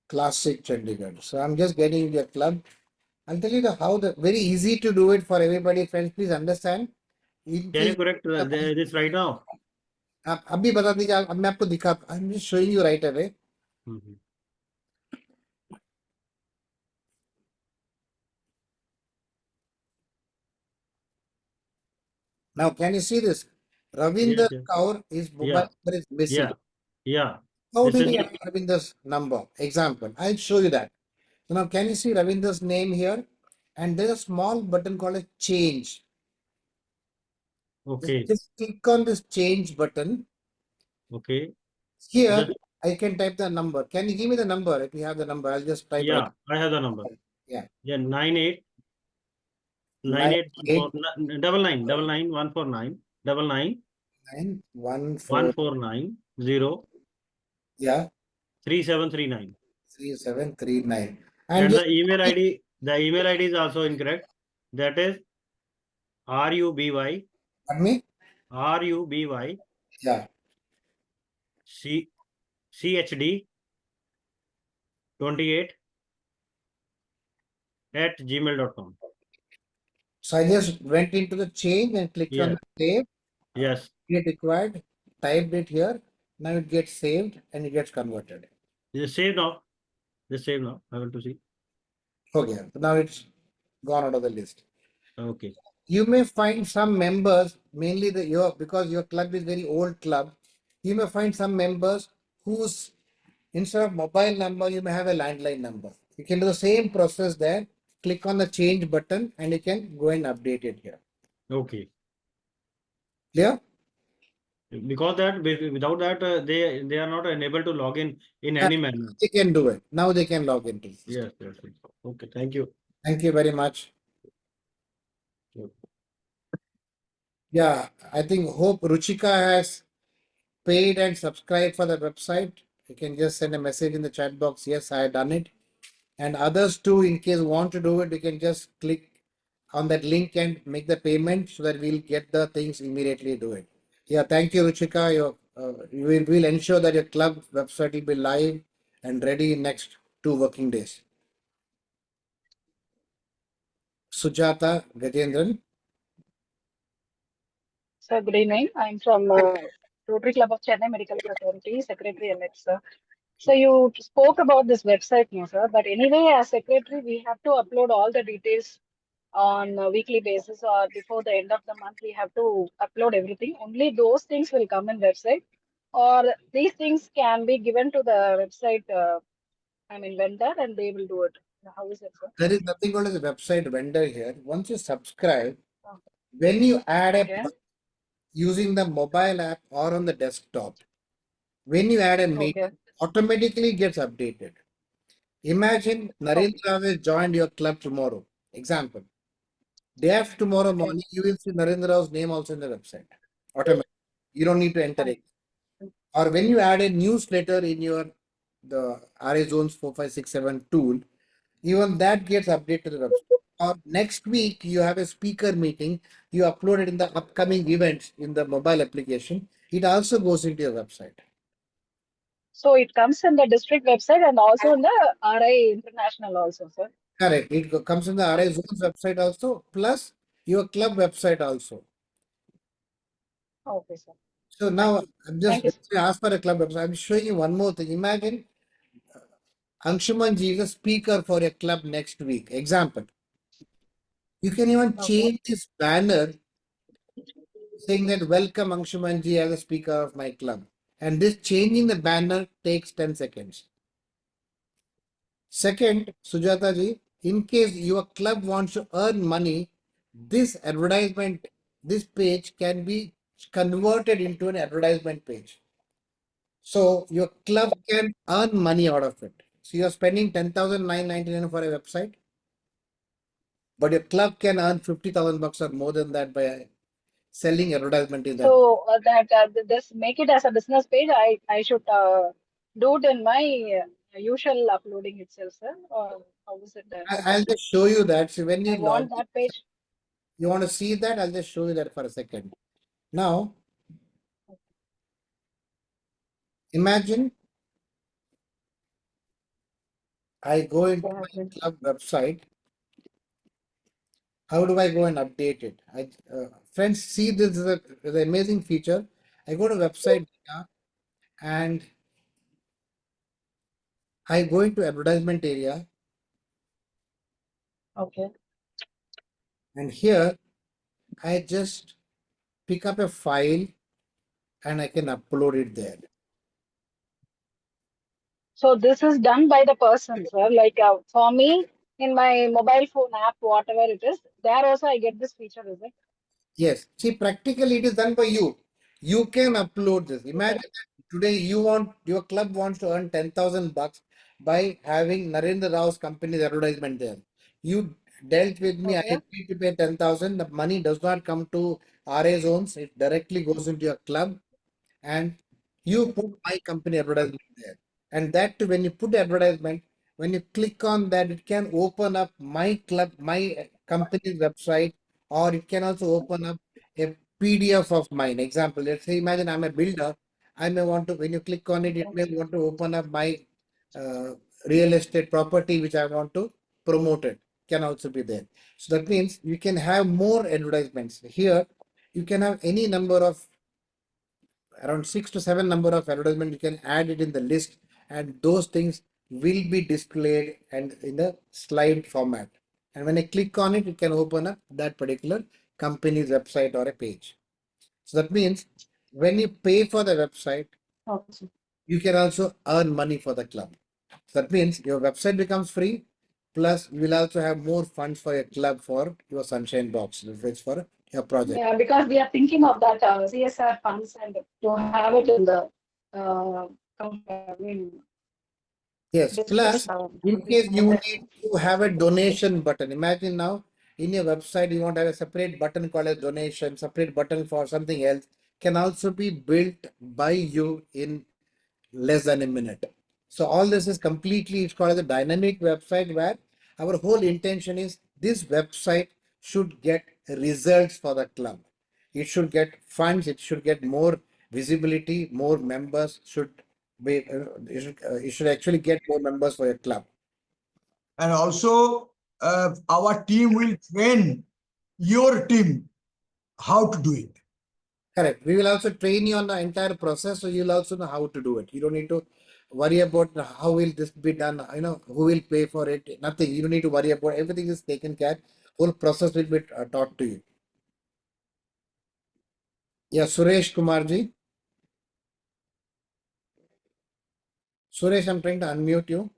Classic Chandigarh. So I'm just getting your club. I'll tell you how the very easy to do it for everybody. Friends, please understand. Can you correct this right now? आप अभी बता दीजिए. अब मैं आपको दिखा. I'm just showing you right away. Now, can you see this? Ravinder Kaur, his mobile number is missing. Yeah. How did he get Ravinder's number? Example. I'll show you that. So now, can you see Ravinder's name here? And there's a small button called a change. Okay. Just click on this change button. Okay. Here, I can type the number. Can you give me the number? If you have the number, I'll just type. Yeah, I have the number. Yeah. Yeah, 98 99 149 149 0 Yeah. 3739. 3739. And the email ID is also incorrect. That is RUBY. Pardon me? RUBY. Yeah. CHD 28 at gmail.com. So I just went into the change and clicked on the save. Yes. It required, typed it here. Now it gets saved and it gets converted. Just save now. Just save now. I want to see. Okay. So now it's gone out of the list. Okay. You may find some members, mainly because your club is very old club. You may find some members whose instead of mobile number, you may have a landline number. You can do the same process there. Click on the change button and you can go and update it here. Okay. Clear? Because that without that they are not enabled to log in any manner. They can do it. Now they can log into. Yes. Okay. Thank you. Thank you very much. Yeah, I think hope Ruchika has paid and subscribed for the website. You can just send a message in the chat box. Yes, I have done it. And others too, in case want to do it, you can just click on that link and make the payment so that we'll get the things immediately do it. Yeah, thank you, Ruchika. We'll ensure that your club website will be live and ready in next 2 working days. Sujata Gajendran. Sir, good evening. I'm from Rotary Club of Chennai Medical Fraternity, Secretary Elect, sir. So you spoke about this website, no, sir. But anyway, as secretary, we have to upload all the details on a weekly basis or before the end of the month. We have to upload everything. Only those things will come in website, or these things can be given to the website. Vendor, and they will do it. How is it, sir? There is nothing called as a website vendor here. Once you subscribe, when you add a using the mobile app or on the desktop, when you add a meeting, automatically gets updated. Imagine Narendra will join your club tomorrow. Example. Day after tomorrow morning, you will see Narendra's name also in the website. Automatically. You don't need to enter it. Or when you add a newsletter in your the RA Zones 4567 tool, even that gets updated to the website. Or next week you have a speaker meeting, you upload it in the upcoming events in the mobile application. It also goes into your website. So it comes in the district website and also in the RI International also, sir. Correct. It comes in the RA Zones website also, plus your club website also. Okay, sir. So now I'm just ask for a club website. I'm showing you one more thing. Imagine Angsuman ji is a speaker for a club next week. Example. You can even change this banner saying that welcome Angsuman ji as a speaker of my club. And this changing the banner takes 10 seconds. Second, Sujata ji, in case your club wants to earn money, this advertisement, this page can be converted into an advertisement page. So your club can earn money out of it. So you're spending 10,999 for a website, but your club can earn 50,000 bucks or more than that by selling advertisement in that. So this make it as a business page. I should do it in my usual uploading itself, sir. Or how is it done? I'll just show you that. So when you I want that page. You want to see that? I'll just show you that for a second. Now, imagine I go into my club website. How do I go and update it? Friends, see this is an amazing feature. I go to website data and I go into advertisement area. Okay. And here I just pick up a file and I can upload it there. So this is done by the person, sir. Like for me, in my mobile phone app, whatever it is, there also I get this feature, is it? Yes. See, practically it is done by you. You can upload this. Imagine that today your club wants to earn 10,000 bucks by having Narendra Rao's company's advertisement there. You dealt with me, I agreed to pay 10,000. The money does not come to RA zones. It directly goes into your club and you put my company advertisement there. And that too, when you put the advertisement, when you click on that, it can open up my club, my company's website, or it can also open up a PDF of mine. Example, let's say, imagine I'm a builder. I may want to, when you click on it, it may want to open up my real estate property, which I want to promote it, can also be there. So that means you can have more advertisements. Here, you can have any number of around 6 to 7 number of advertisement. You can add it in the list and those things will be displayed and in the slide format. And when I click on it, it can open up that particular company's website or a page. So that means when you pay for the website, you can also earn money for the club. So that means your website becomes free, plus you will also have more funds for your club for your sunshine box, which is for your project. Yeah, because we are thinking of that CSR funds and to have it in the Yes, plus in case you need to have a donation button. Imagine now in your website you want to have a separate button called as donation, separate button for something else, can also be built by you in less than a minute. So all this is completely, it's called as a dynamic website where our whole intention is this website should get results for the club. It should get funds, it should get more visibility, more members should be, you should actually get more members for your club. And also, our team will train your team how to do it. Correct. We will also train you on the entire process, so you'll also know how to do it. You don't need to worry about how will this be done. Who will pay for it. Nothing. You don't need to worry about. Everything is taken care. Whole process will be taught to you. Yeah, Suresh Kumarji. Suresh, I'm trying to unmute you.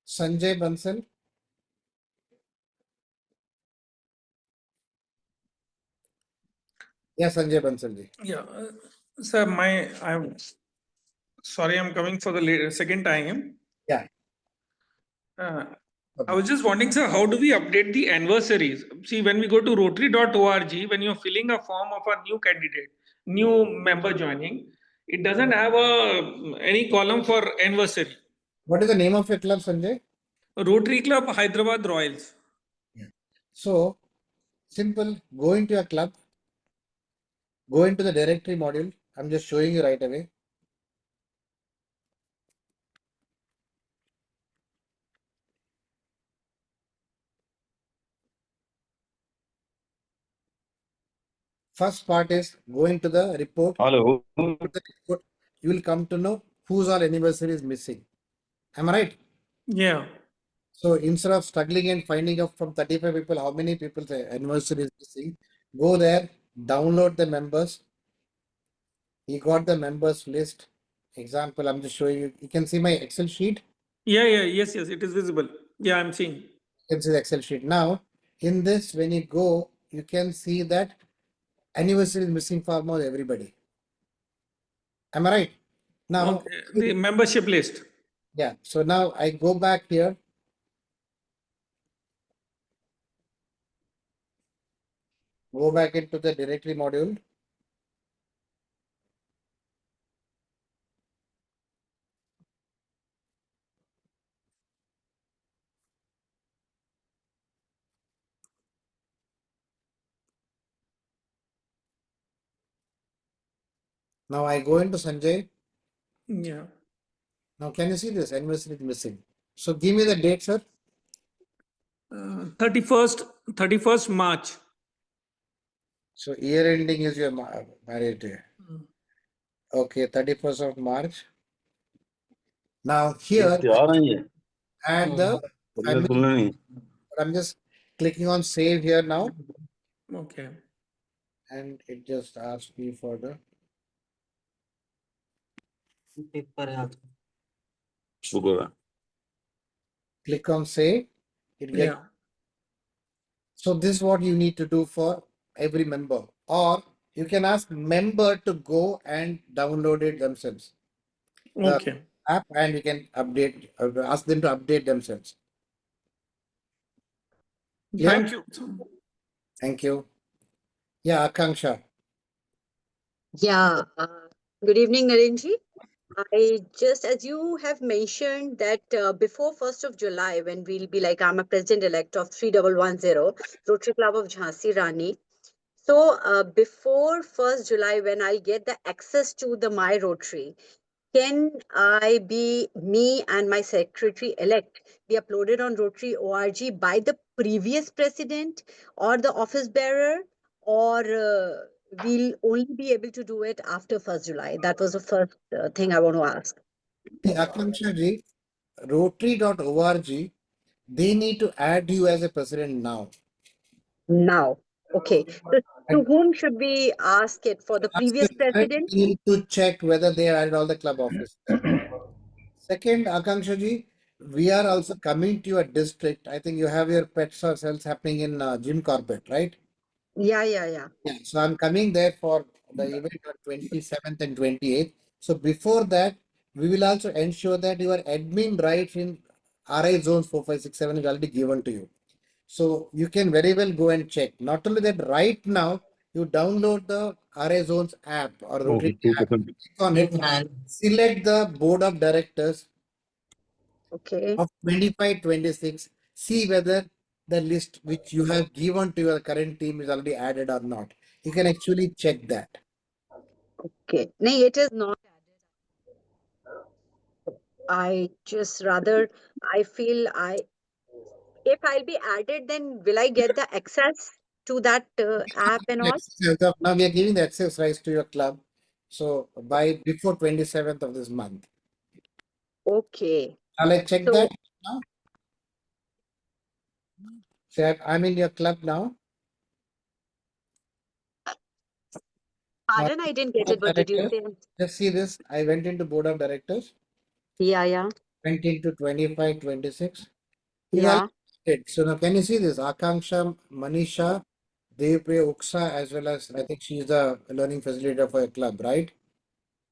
Sanjay Bansal. Yeah, Sanjay Bansal ji. Yeah, sir, I'm sorry, I'm coming for the second time. Yeah. I was just wondering, sir, how do we update the anniversaries? See, when we go to rotary.org, when you're filling a form of a new candidate, new member joining, it doesn't have any column for anniversary. What is the name of your club, Sanjay? Rotary Club Hyderabad Royals. Yeah. So, simple. Go into your club. Go into the directory module. I'm just showing you right away. First part is going to the report. Hello. You will come to know whose all anniversary is missing. Am I right? Yeah. So instead of struggling and finding out from 35 people how many people's anniversary is missing, go there, download the members. You got the members list. Example, I'm just showing you. You can see my Excel sheet. Yes, it is visible. Yeah, I'm seeing. You can see the Excel sheet. Now, in this, when you go, you can see that anniversary is missing for almost everybody. Am I right? Now, okay. The membership list. Yeah. So now I go back here. Go back into the directory module. Now I go into Sanjay. Yeah. Now can you see this anniversary is missing? So give me the date, sir. 31st March. So year ending is your marriage day. Okay, 31st of March. Now here add the family. I'm just clicking on save here now. Okay. And it just asks me for the click on save. It gets. So this is what you need to do for every member, or you can ask member to go and download it themselves. Okay. App, and you can update, ask them to update themselves. Clear? Thank you. Thank you. Yeah, Akanksha. Yeah. Good evening, Narendra. I just, as you have mentioned that before 1st of July, when we'll be like, I'm a president-elect of 3110, Rotary Club of Jhansi Rani. So before 1st July, when I'll get the access to the My Rotary, can me and my secretary-elect be uploaded on Rotary ORG by the previous president or the office bearer, or we'll only be able to do it after 1st July? That was the first thing I want to ask. Hey, Akanksha ji, Rotary.org, they need to add you as a president now. Now, okay. So to whom should we ask it? For the previous president? You need to check whether they added all the club officers. Second, Akanksha ji, we are also coming to your district. I think you have your pet sales happening in Jim Corbett, right? Yeah. Yeah. So I'm coming there for the event on 27th and 28th. So before that, we will also ensure that your admin rights in RI zones 4, 5, 6, 7 is already given to you. So you can very well go and check. Not only that, right now, you download the RI zones app or Rotary app, click on it, select the board of directors of 25, 26, see whether the list which you have given to your current team is already added or not. You can actually check that. Okay. No, it is not. I just I feel if I'll be added, then will I get the access to that app and all? Now we are giving the access rights to your club. So by before 27th of this month. Okay. Shall I check So, that now? Say I'm in your club now. pardon, I didn't get it. What did you say? Just see this. I went into board of directors. Yeah. Went into 25, 26. Yeah. So now can you see this? Akanksha, Manisha, Devpriya Uksa, as well as I think she's the learning facilitator for a club, right?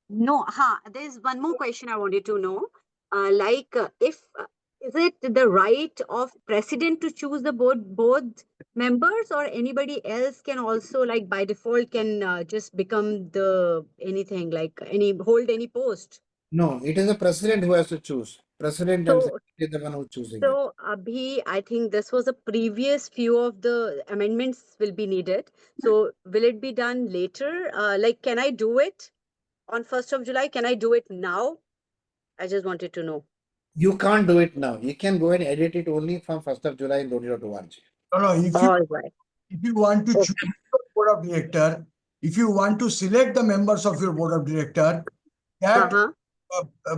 No, there's one more question I wanted to know. If is it the right of president to choose the board members, or anybody else can also, like, by default can just become the anything, like hold any post? No, it is the president who has to choose. President and secretary is the one who's choosing it. So, Abhi, I think this was a previous few of the amendments will be needed. So, will it be done later? Can I do it on 1st of July? Can I do it now? I just wanted to know. You can't do it now. You can go and edit it only from 1st of July in Dodi.org. No, if you want to choose your board of director, if you want to select the members of your board of director, that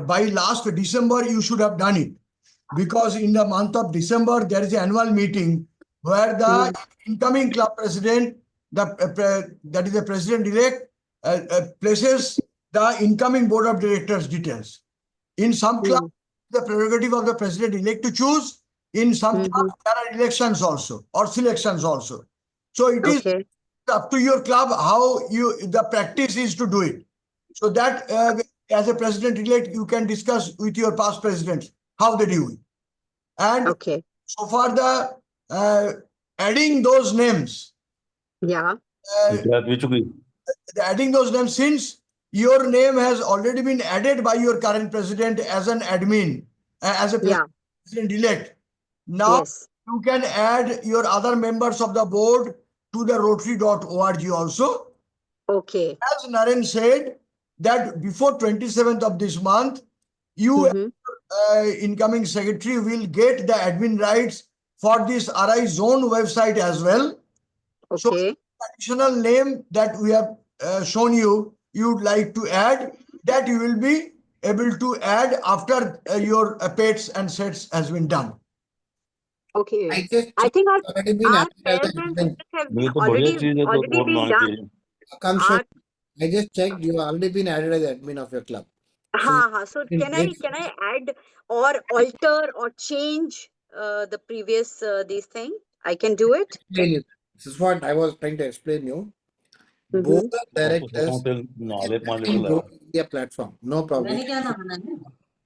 by last December you should have done it, because in the month of December there is an annual meeting where the incoming club president, that is the president-elect, places the incoming board of directors details. In some clubs, the prerogative of the president-elect to choose. In some clubs, there are elections also or selections also. So it is up to your club how the practice is to do it. So that as a president-elect, you can discuss with your past presidents how they do it. And so far the adding those names. Yeah. Adding those names, since your name has already been added by your current president as an admin, as a president-elect. Now you can add your other members of the board to the Rotary.org also. Okay. As Naren said, that before 27th of this month, you incoming secretary will get the admin rights for this RI zone website as well. Okay. So additional name that we have shown you, you'd like to add, that you will be able to add after your pets and sets has been done. Okay. I think our pairs and sets have already been done. Akanksha, I just checked. You have already been added as admin of your club. So can I add or alter or change the previous these thing? I can do it. This is what I was trying to explain you. Board of directors can go India platform, no problem.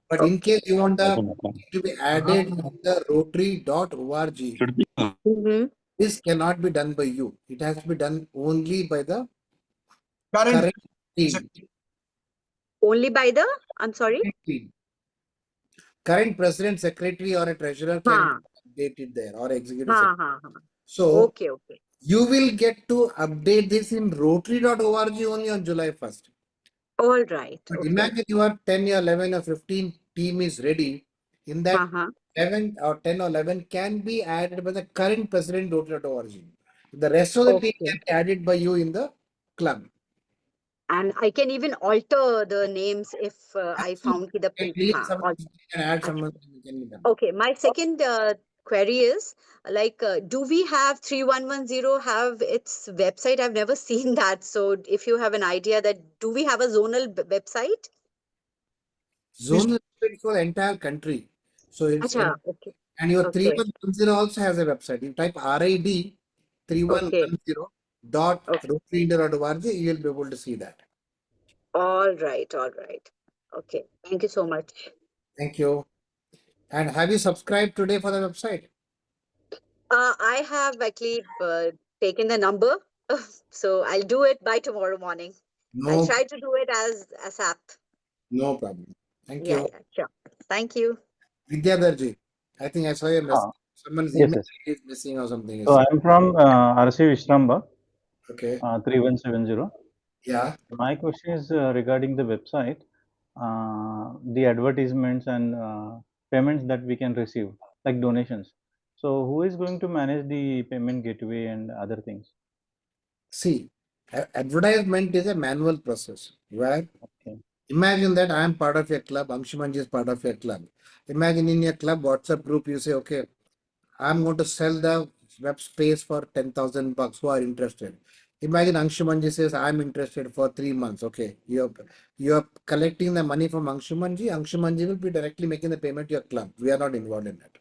But in case you want to be added in the Rotary.org, this cannot be done by you. It has to be done only by the current team. Only by the, I'm sorry? Current president, secretary, or a treasurer can update it there, or executive secretary. So, you will get to update this in Rotary.org only on July 1st. All right. But imagine your 10 or 11 or 15 team is ready. In that 11 or 10 or 11 can be added by the current president Rotary.org. The rest of the team can be added by you in the club. And I can even alter the names if I found the add someone. Okay, my second query is do we have 3110 have its website? I've never seen that. So if you have an idea that do we have a zonal website? Zonal website for the entire country. So it's and your 3110 also has a website. You type RID 3110.rotaryindia.org, you will be able to see that. All right. Okay. Thank you so much. Thank you. And have you subscribed today for the website? I have actually taken the number, so I'll do it by tomorrow morning. I'll try to do it as ASAP. No problem. Thank you. Yeah, sure. Thank you. Vidyadharji, I think I saw your message. Someone's email is missing or something. So I'm from RC Vishramba. Okay. 3170. Yeah. My question is regarding the website, the advertisements and payments that we can receive, like donations. So who is going to manage the payment gateway and other things? See, advertisement is a manual process where Okay. imagine that I am part of your club, Angsuman is part of your club. Imagine in your club WhatsApp group, you say, okay, I'm going to sell the web space for 10,000 bucks. Who are interested? Imagine Anshumanji says, I'm interested for 3 months. Okay. You're collecting the money from Anshumanji. Anshumanji will be directly making the payment to your club. We are not involved in it.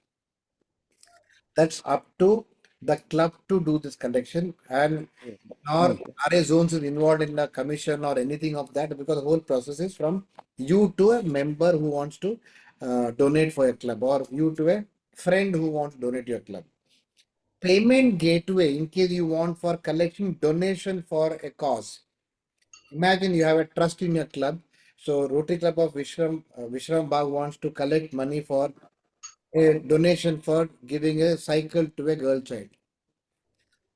That's up to the club to do this collection, and nor RA zones is involved in the commission or anything of that, because the whole process is from you to a member who wants to donate for a club, or you to a friend who wants to donate to your club. Payment gateway, in case you want for collecting donation for a cause. Imagine you have a trust in your club. So Rotary Club of Vishram Bagh wants to collect money for a donation for giving a cycle to a girl child.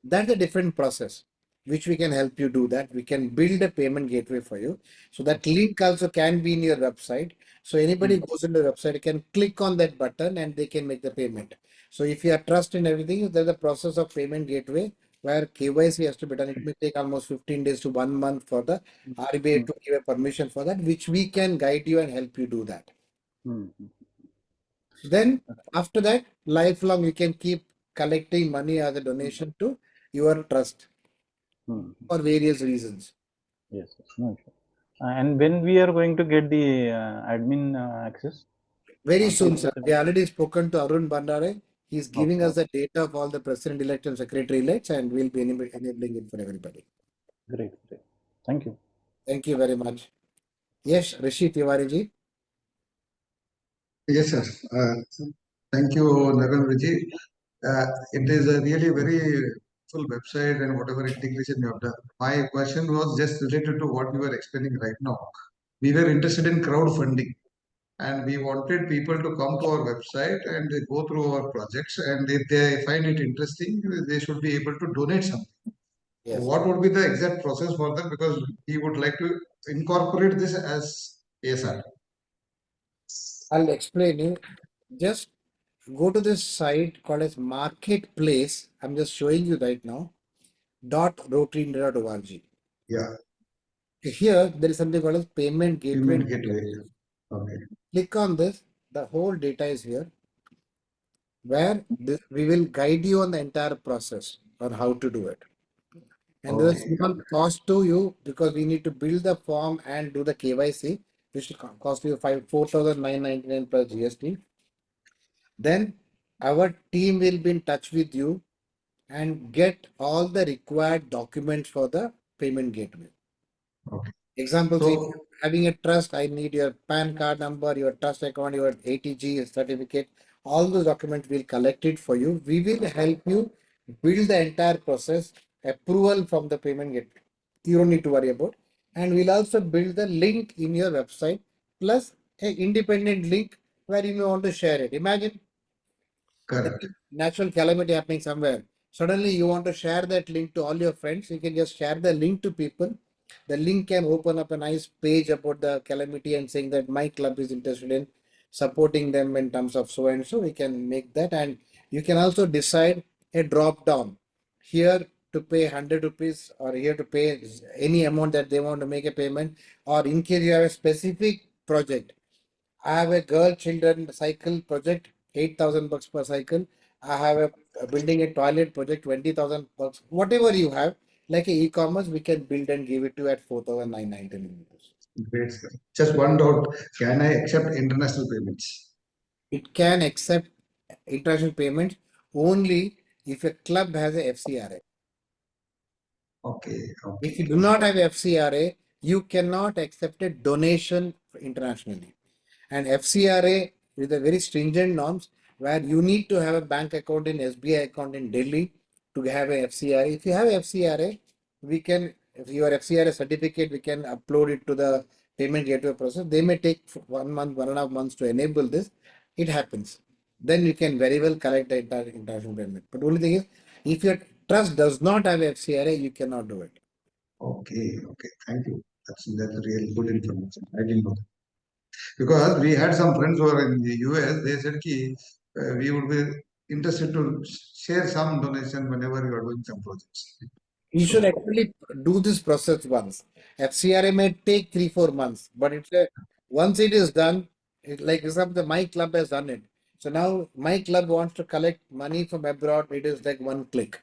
That's a different process, which we can help you do that. We can build a payment gateway for you. So that link also can be in your website. So anybody goes into the website can click on that button and they can make the payment. So if you have trust in everything, there's a process of payment gateway where KYC has to be done. It may take almost 15 days to 1 month for the RBI to give a permission for that, which we can guide you and help you do that. Then after that, lifelong you can keep collecting money as a donation to your trust for various reasons. Yes, no issue. And when we are going to get the admin access? Very soon, sir. We already spoken to Arun Bandare. He's giving us the data of all the president-elect and secretary-elects, and we'll be enabling it for everybody. Great, great. Thank you. Thank you very much. Yes, Rishi Tiwari ji. Yes, sir. Thank you, Narendra ji. It is a really very full website and whatever integration you have done. My question was just related to what you were explaining right now. We were interested in crowdfunding and we wanted people to come to our website and they go through our projects, and if they find it interesting, they should be able to donate something. Yes. What would be the exact process for them? Because we would like to incorporate this as ASR. I'll explain you. Just go to this site called as Marketplace. I'm just showing you right now. .rotaryindia.org. Yeah. Here, there is something called as Payment Gateway. Payment gateway. Okay. Click on this. The whole data is here, where we will guide you on the entire process on how to do it. And there's a small cost to you because we need to build the form and do the KYC, which will cost you 4,999 plus GST. Then our team will be in touch with you and get all the required documents for the payment gateway. Okay. Example, So, if you're having a trust, I need your PAN card number, your trust account, your ATG certificate. All those documents will collect it for you. We will help you build the entire process, approval from the payment gateway. You don't need to worry about. And we'll also build the link in your website plus an independent link where you may want to share it. Imagine correct. Natural calamity happening somewhere. Suddenly you want to share that link to all your friends. You can just share the link to people. The link can open up a nice page about the calamity and saying that my club is interested in supporting them in terms of so and so. We can make that, and you can also decide a drop down here to pay 100 rupees or here to pay any amount that they want to make a payment, or in case you have a specific project. I have a girl children cycle project, 8,000 bucks per cycle. I have a building a toilet project, 20,000 bucks. Whatever you have, like a e-commerce, we can build and give it to you at 4,999. Great, sir. Just one doubt. Can I accept international payments? It can accept international payments only if a club has a FCRA. Okay. If you do not have FCRA, you cannot accept a donation internationally. And FCRA with a very stringent norms where you need to have a bank account in SBI account in Delhi to have a FCRA. If you have FCRA, we can, if your FCRA certificate, we can upload it to the payment gateway process. They may take 1 month, 1.5 months to enable this. It happens. Then you can very well collect the entire international payment. But only thing is, if your trust does not have FCRA, you cannot do it. Okay. Okay. Thank you. That's real good information. I didn't know that. Because we had some friends who are in the US, they said we would be interested to share some donation whenever you are doing some projects. You should actually do this process once. FCRA may take 3-4 months, but once it is done, like example, my club has done it. So now my club wants to collect money from abroad. It is like one click.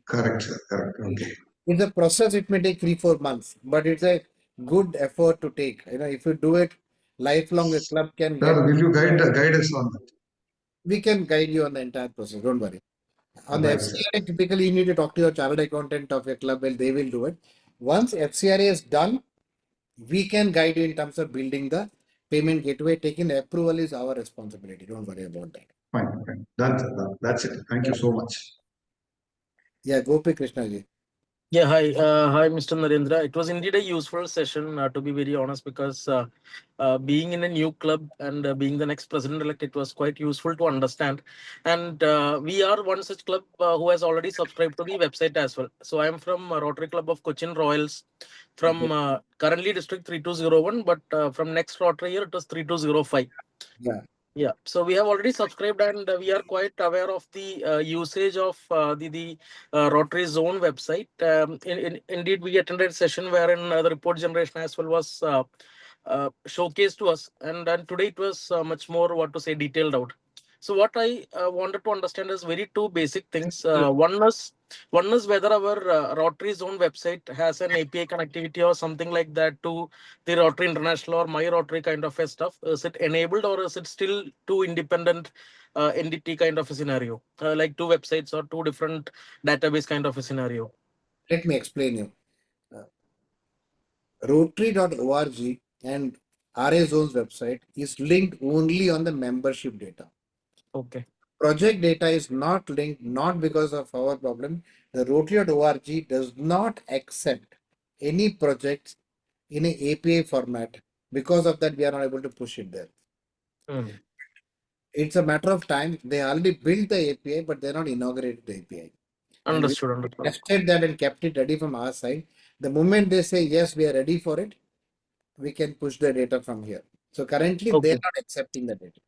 Correct, sir. Correct. Okay. In the process, it may take 3-4 months, but it's a good effort to take. If you do it lifelong, the club can get. Sir, will you guide us on that? We can guide you on the entire process. Don't worry. On the Right, FCRA, typically you need to talk to your chartered accountant of your club, and they will do it. Once FCRA is done, we can guide you in terms of building the payment gateway. Taking the approval is our responsibility. Don't worry about that. Fine, fine. Done, sir. Done. That's it. Thank you so much. Yeah, Gopi Krishna ji. Yeah, hi, Mr. Narendra. It was indeed a useful session, to be very honest, because being in a new club and being the next president-elect, it was quite useful to understand. And we are one such club who has already subscribed to the website as well. So I am from Rotary Club of Cochin Royals, from currently District 3201, but from next Rotary year, it was 3205. Yeah. Yeah, so we have already subscribed and we are quite aware of the usage of the Rotary Zone website. Indeed, we attended a session wherein the report generation as well was showcased to us, and today it was much more, what to say, detailed out. So what I wanted to understand is very two basic things. One is whether our Rotary Zone website has an API connectivity or something like that to the Rotary International or My Rotary kind of a stuff. Is it enabled or is it still two independent entity kind of a scenario, like two websites or two different database kind of a scenario? Let me explain you. Rotary.org and RA Zone's website is linked only on the membership data. Okay. Project data is not linked, not because of our problem. The Rotary.org does not accept any projects in an API format. Because of that, we are not able to push it there. It's a matter of time. They already built the API, but they're not inaugurated the API. Understood. And we tested that and kept it ready from our side. The moment they say, yes, we are ready for it, we can push the data from here. So currently, they're not accepting the data.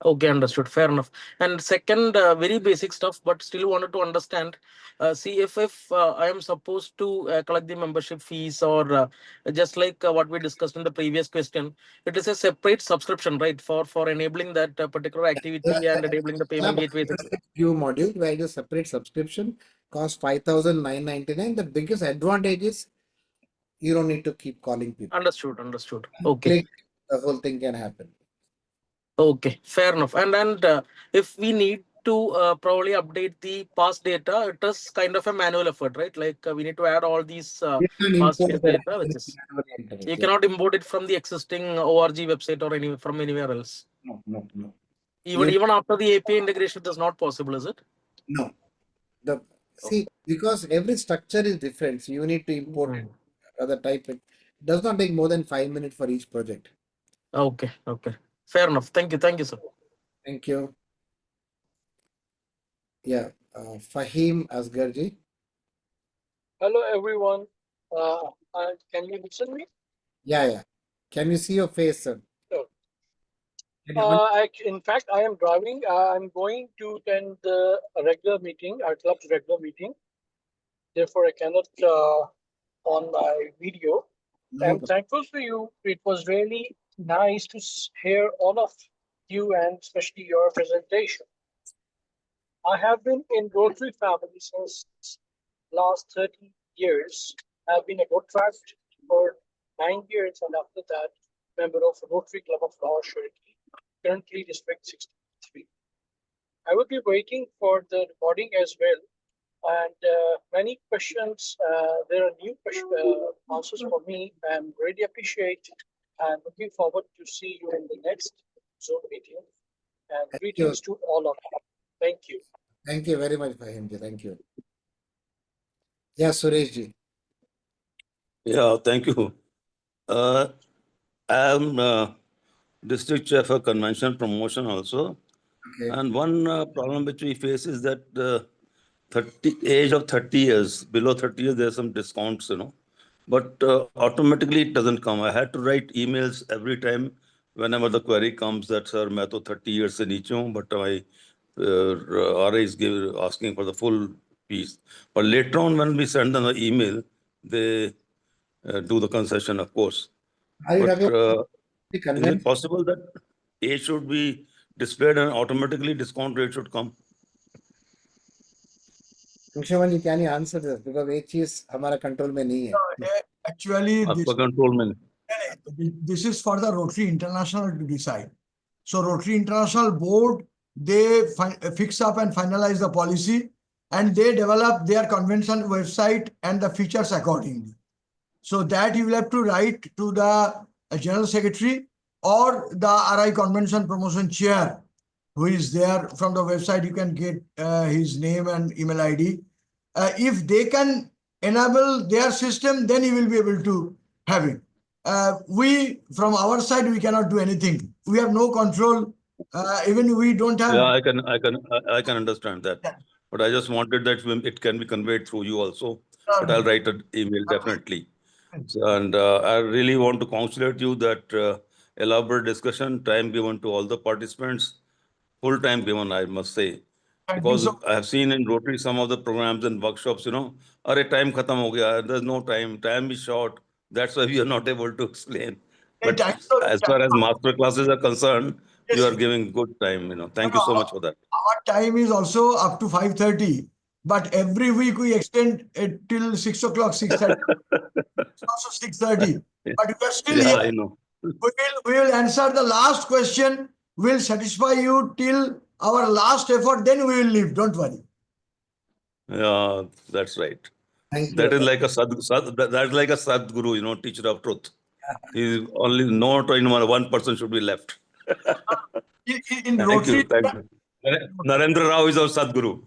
Okay, understood. Fair enough. And second, very basic stuff, but still wanted to understand. See, if I am supposed to collect the membership fees, or just like what we discussed in the previous question, it is a separate subscription, right, for enabling that particular activity and enabling the payment gateway. View module where the separate subscription costs 5,999. The biggest advantage is you don't need to keep calling people. Understood. Okay. The whole thing can happen. Okay, fair enough. And if we need to probably update the past data, it is kind of a manual effort, right? Like we need to add all these past year data, which is you cannot import it from the existing ORG website or from anywhere else. No. Even after the API integration, it is not possible, is it? No. See, because every structure is different, so you need to import other type. It does not take more than 5 minutes for each project. Okay. Fair enough. Thank you, sir. Thank you. Yeah, Fahim Asgarji. Hello, everyone. Can you listen me? Yeah. Can you see your face, sir? Sure. In fact, I am driving. I'm going to attend the regular meeting, our club's regular meeting. Therefore, I cannot on my video. I'm thankful for you. It was really nice to hear all of you and especially your presentation. I have been in Rotary family since last 30 years. I've been a Rotaract for 9 years, and after that, member of Rotary Club of Lahore Shariki, currently District 63. I will be waiting for the recording as well. And many questions, there are new answers for me. I'm really appreciate and looking forward to see you in the next Zoom meeting. And greetings to all of you. Thank you. Thank you very much, Fahimji. Thank you. Yeah, Sureshji. Yeah, thank you. I am district chair for convention promotion also. Okay. And one problem which we face is that age of 30 years, below 30 years, there's some discounts, but automatically it doesn't come. I had to write emails every time whenever the query comes that, sir, मैं तो 30 years से नीचे हूँ, but my RA is asking for the full piece. But later on, when we send them an email, they do the concession, of course. Are you But talking about the is convention? it possible that A should be displayed and automatically discount rate should come? Angsuman, can you answer this? Because एक चीज हमारा control में नहीं है. Actually, आपका control में this is for the Rotary International to decide. So Rotary International Board, they fix up and finalize the policy, and they develop their convention website and the features accordingly. So that you will have to write to the General Secretary or the RI Convention Promotion Chair, who is there from the website. You can get his name and email ID. If they can enable their system, then you will be able to have it. We, from our side, we cannot do anything. We have no control. Even we don't have. Yeah, I can understand that. Yeah. But I just wanted that it can be conveyed through you also. But I'll write an email definitely. And I really want to congratulate you that elaborate discussion, time given to all the participants, full time given, I must say. Because I have seen in Rotary some of the programs and workshops, are time khatam ho gaya, there's no time, time is short. That's why we are not able to explain. But as far as master classes are concerned, you are giving good time, Thank you so much for that. Our time is also up to 5:30, but every week we extend it till 6 o'clock, 6:30. It's also 6:30. But we are still here. I know. We will answer the last question. We'll satisfy you till our last effort, then we will leave. Don't worry. Yeah, that's right. That is like a that's like a Sadguru, teacher of truth. He's only not one person should be left. In Thank you. Narendra Rao is our Sadguru.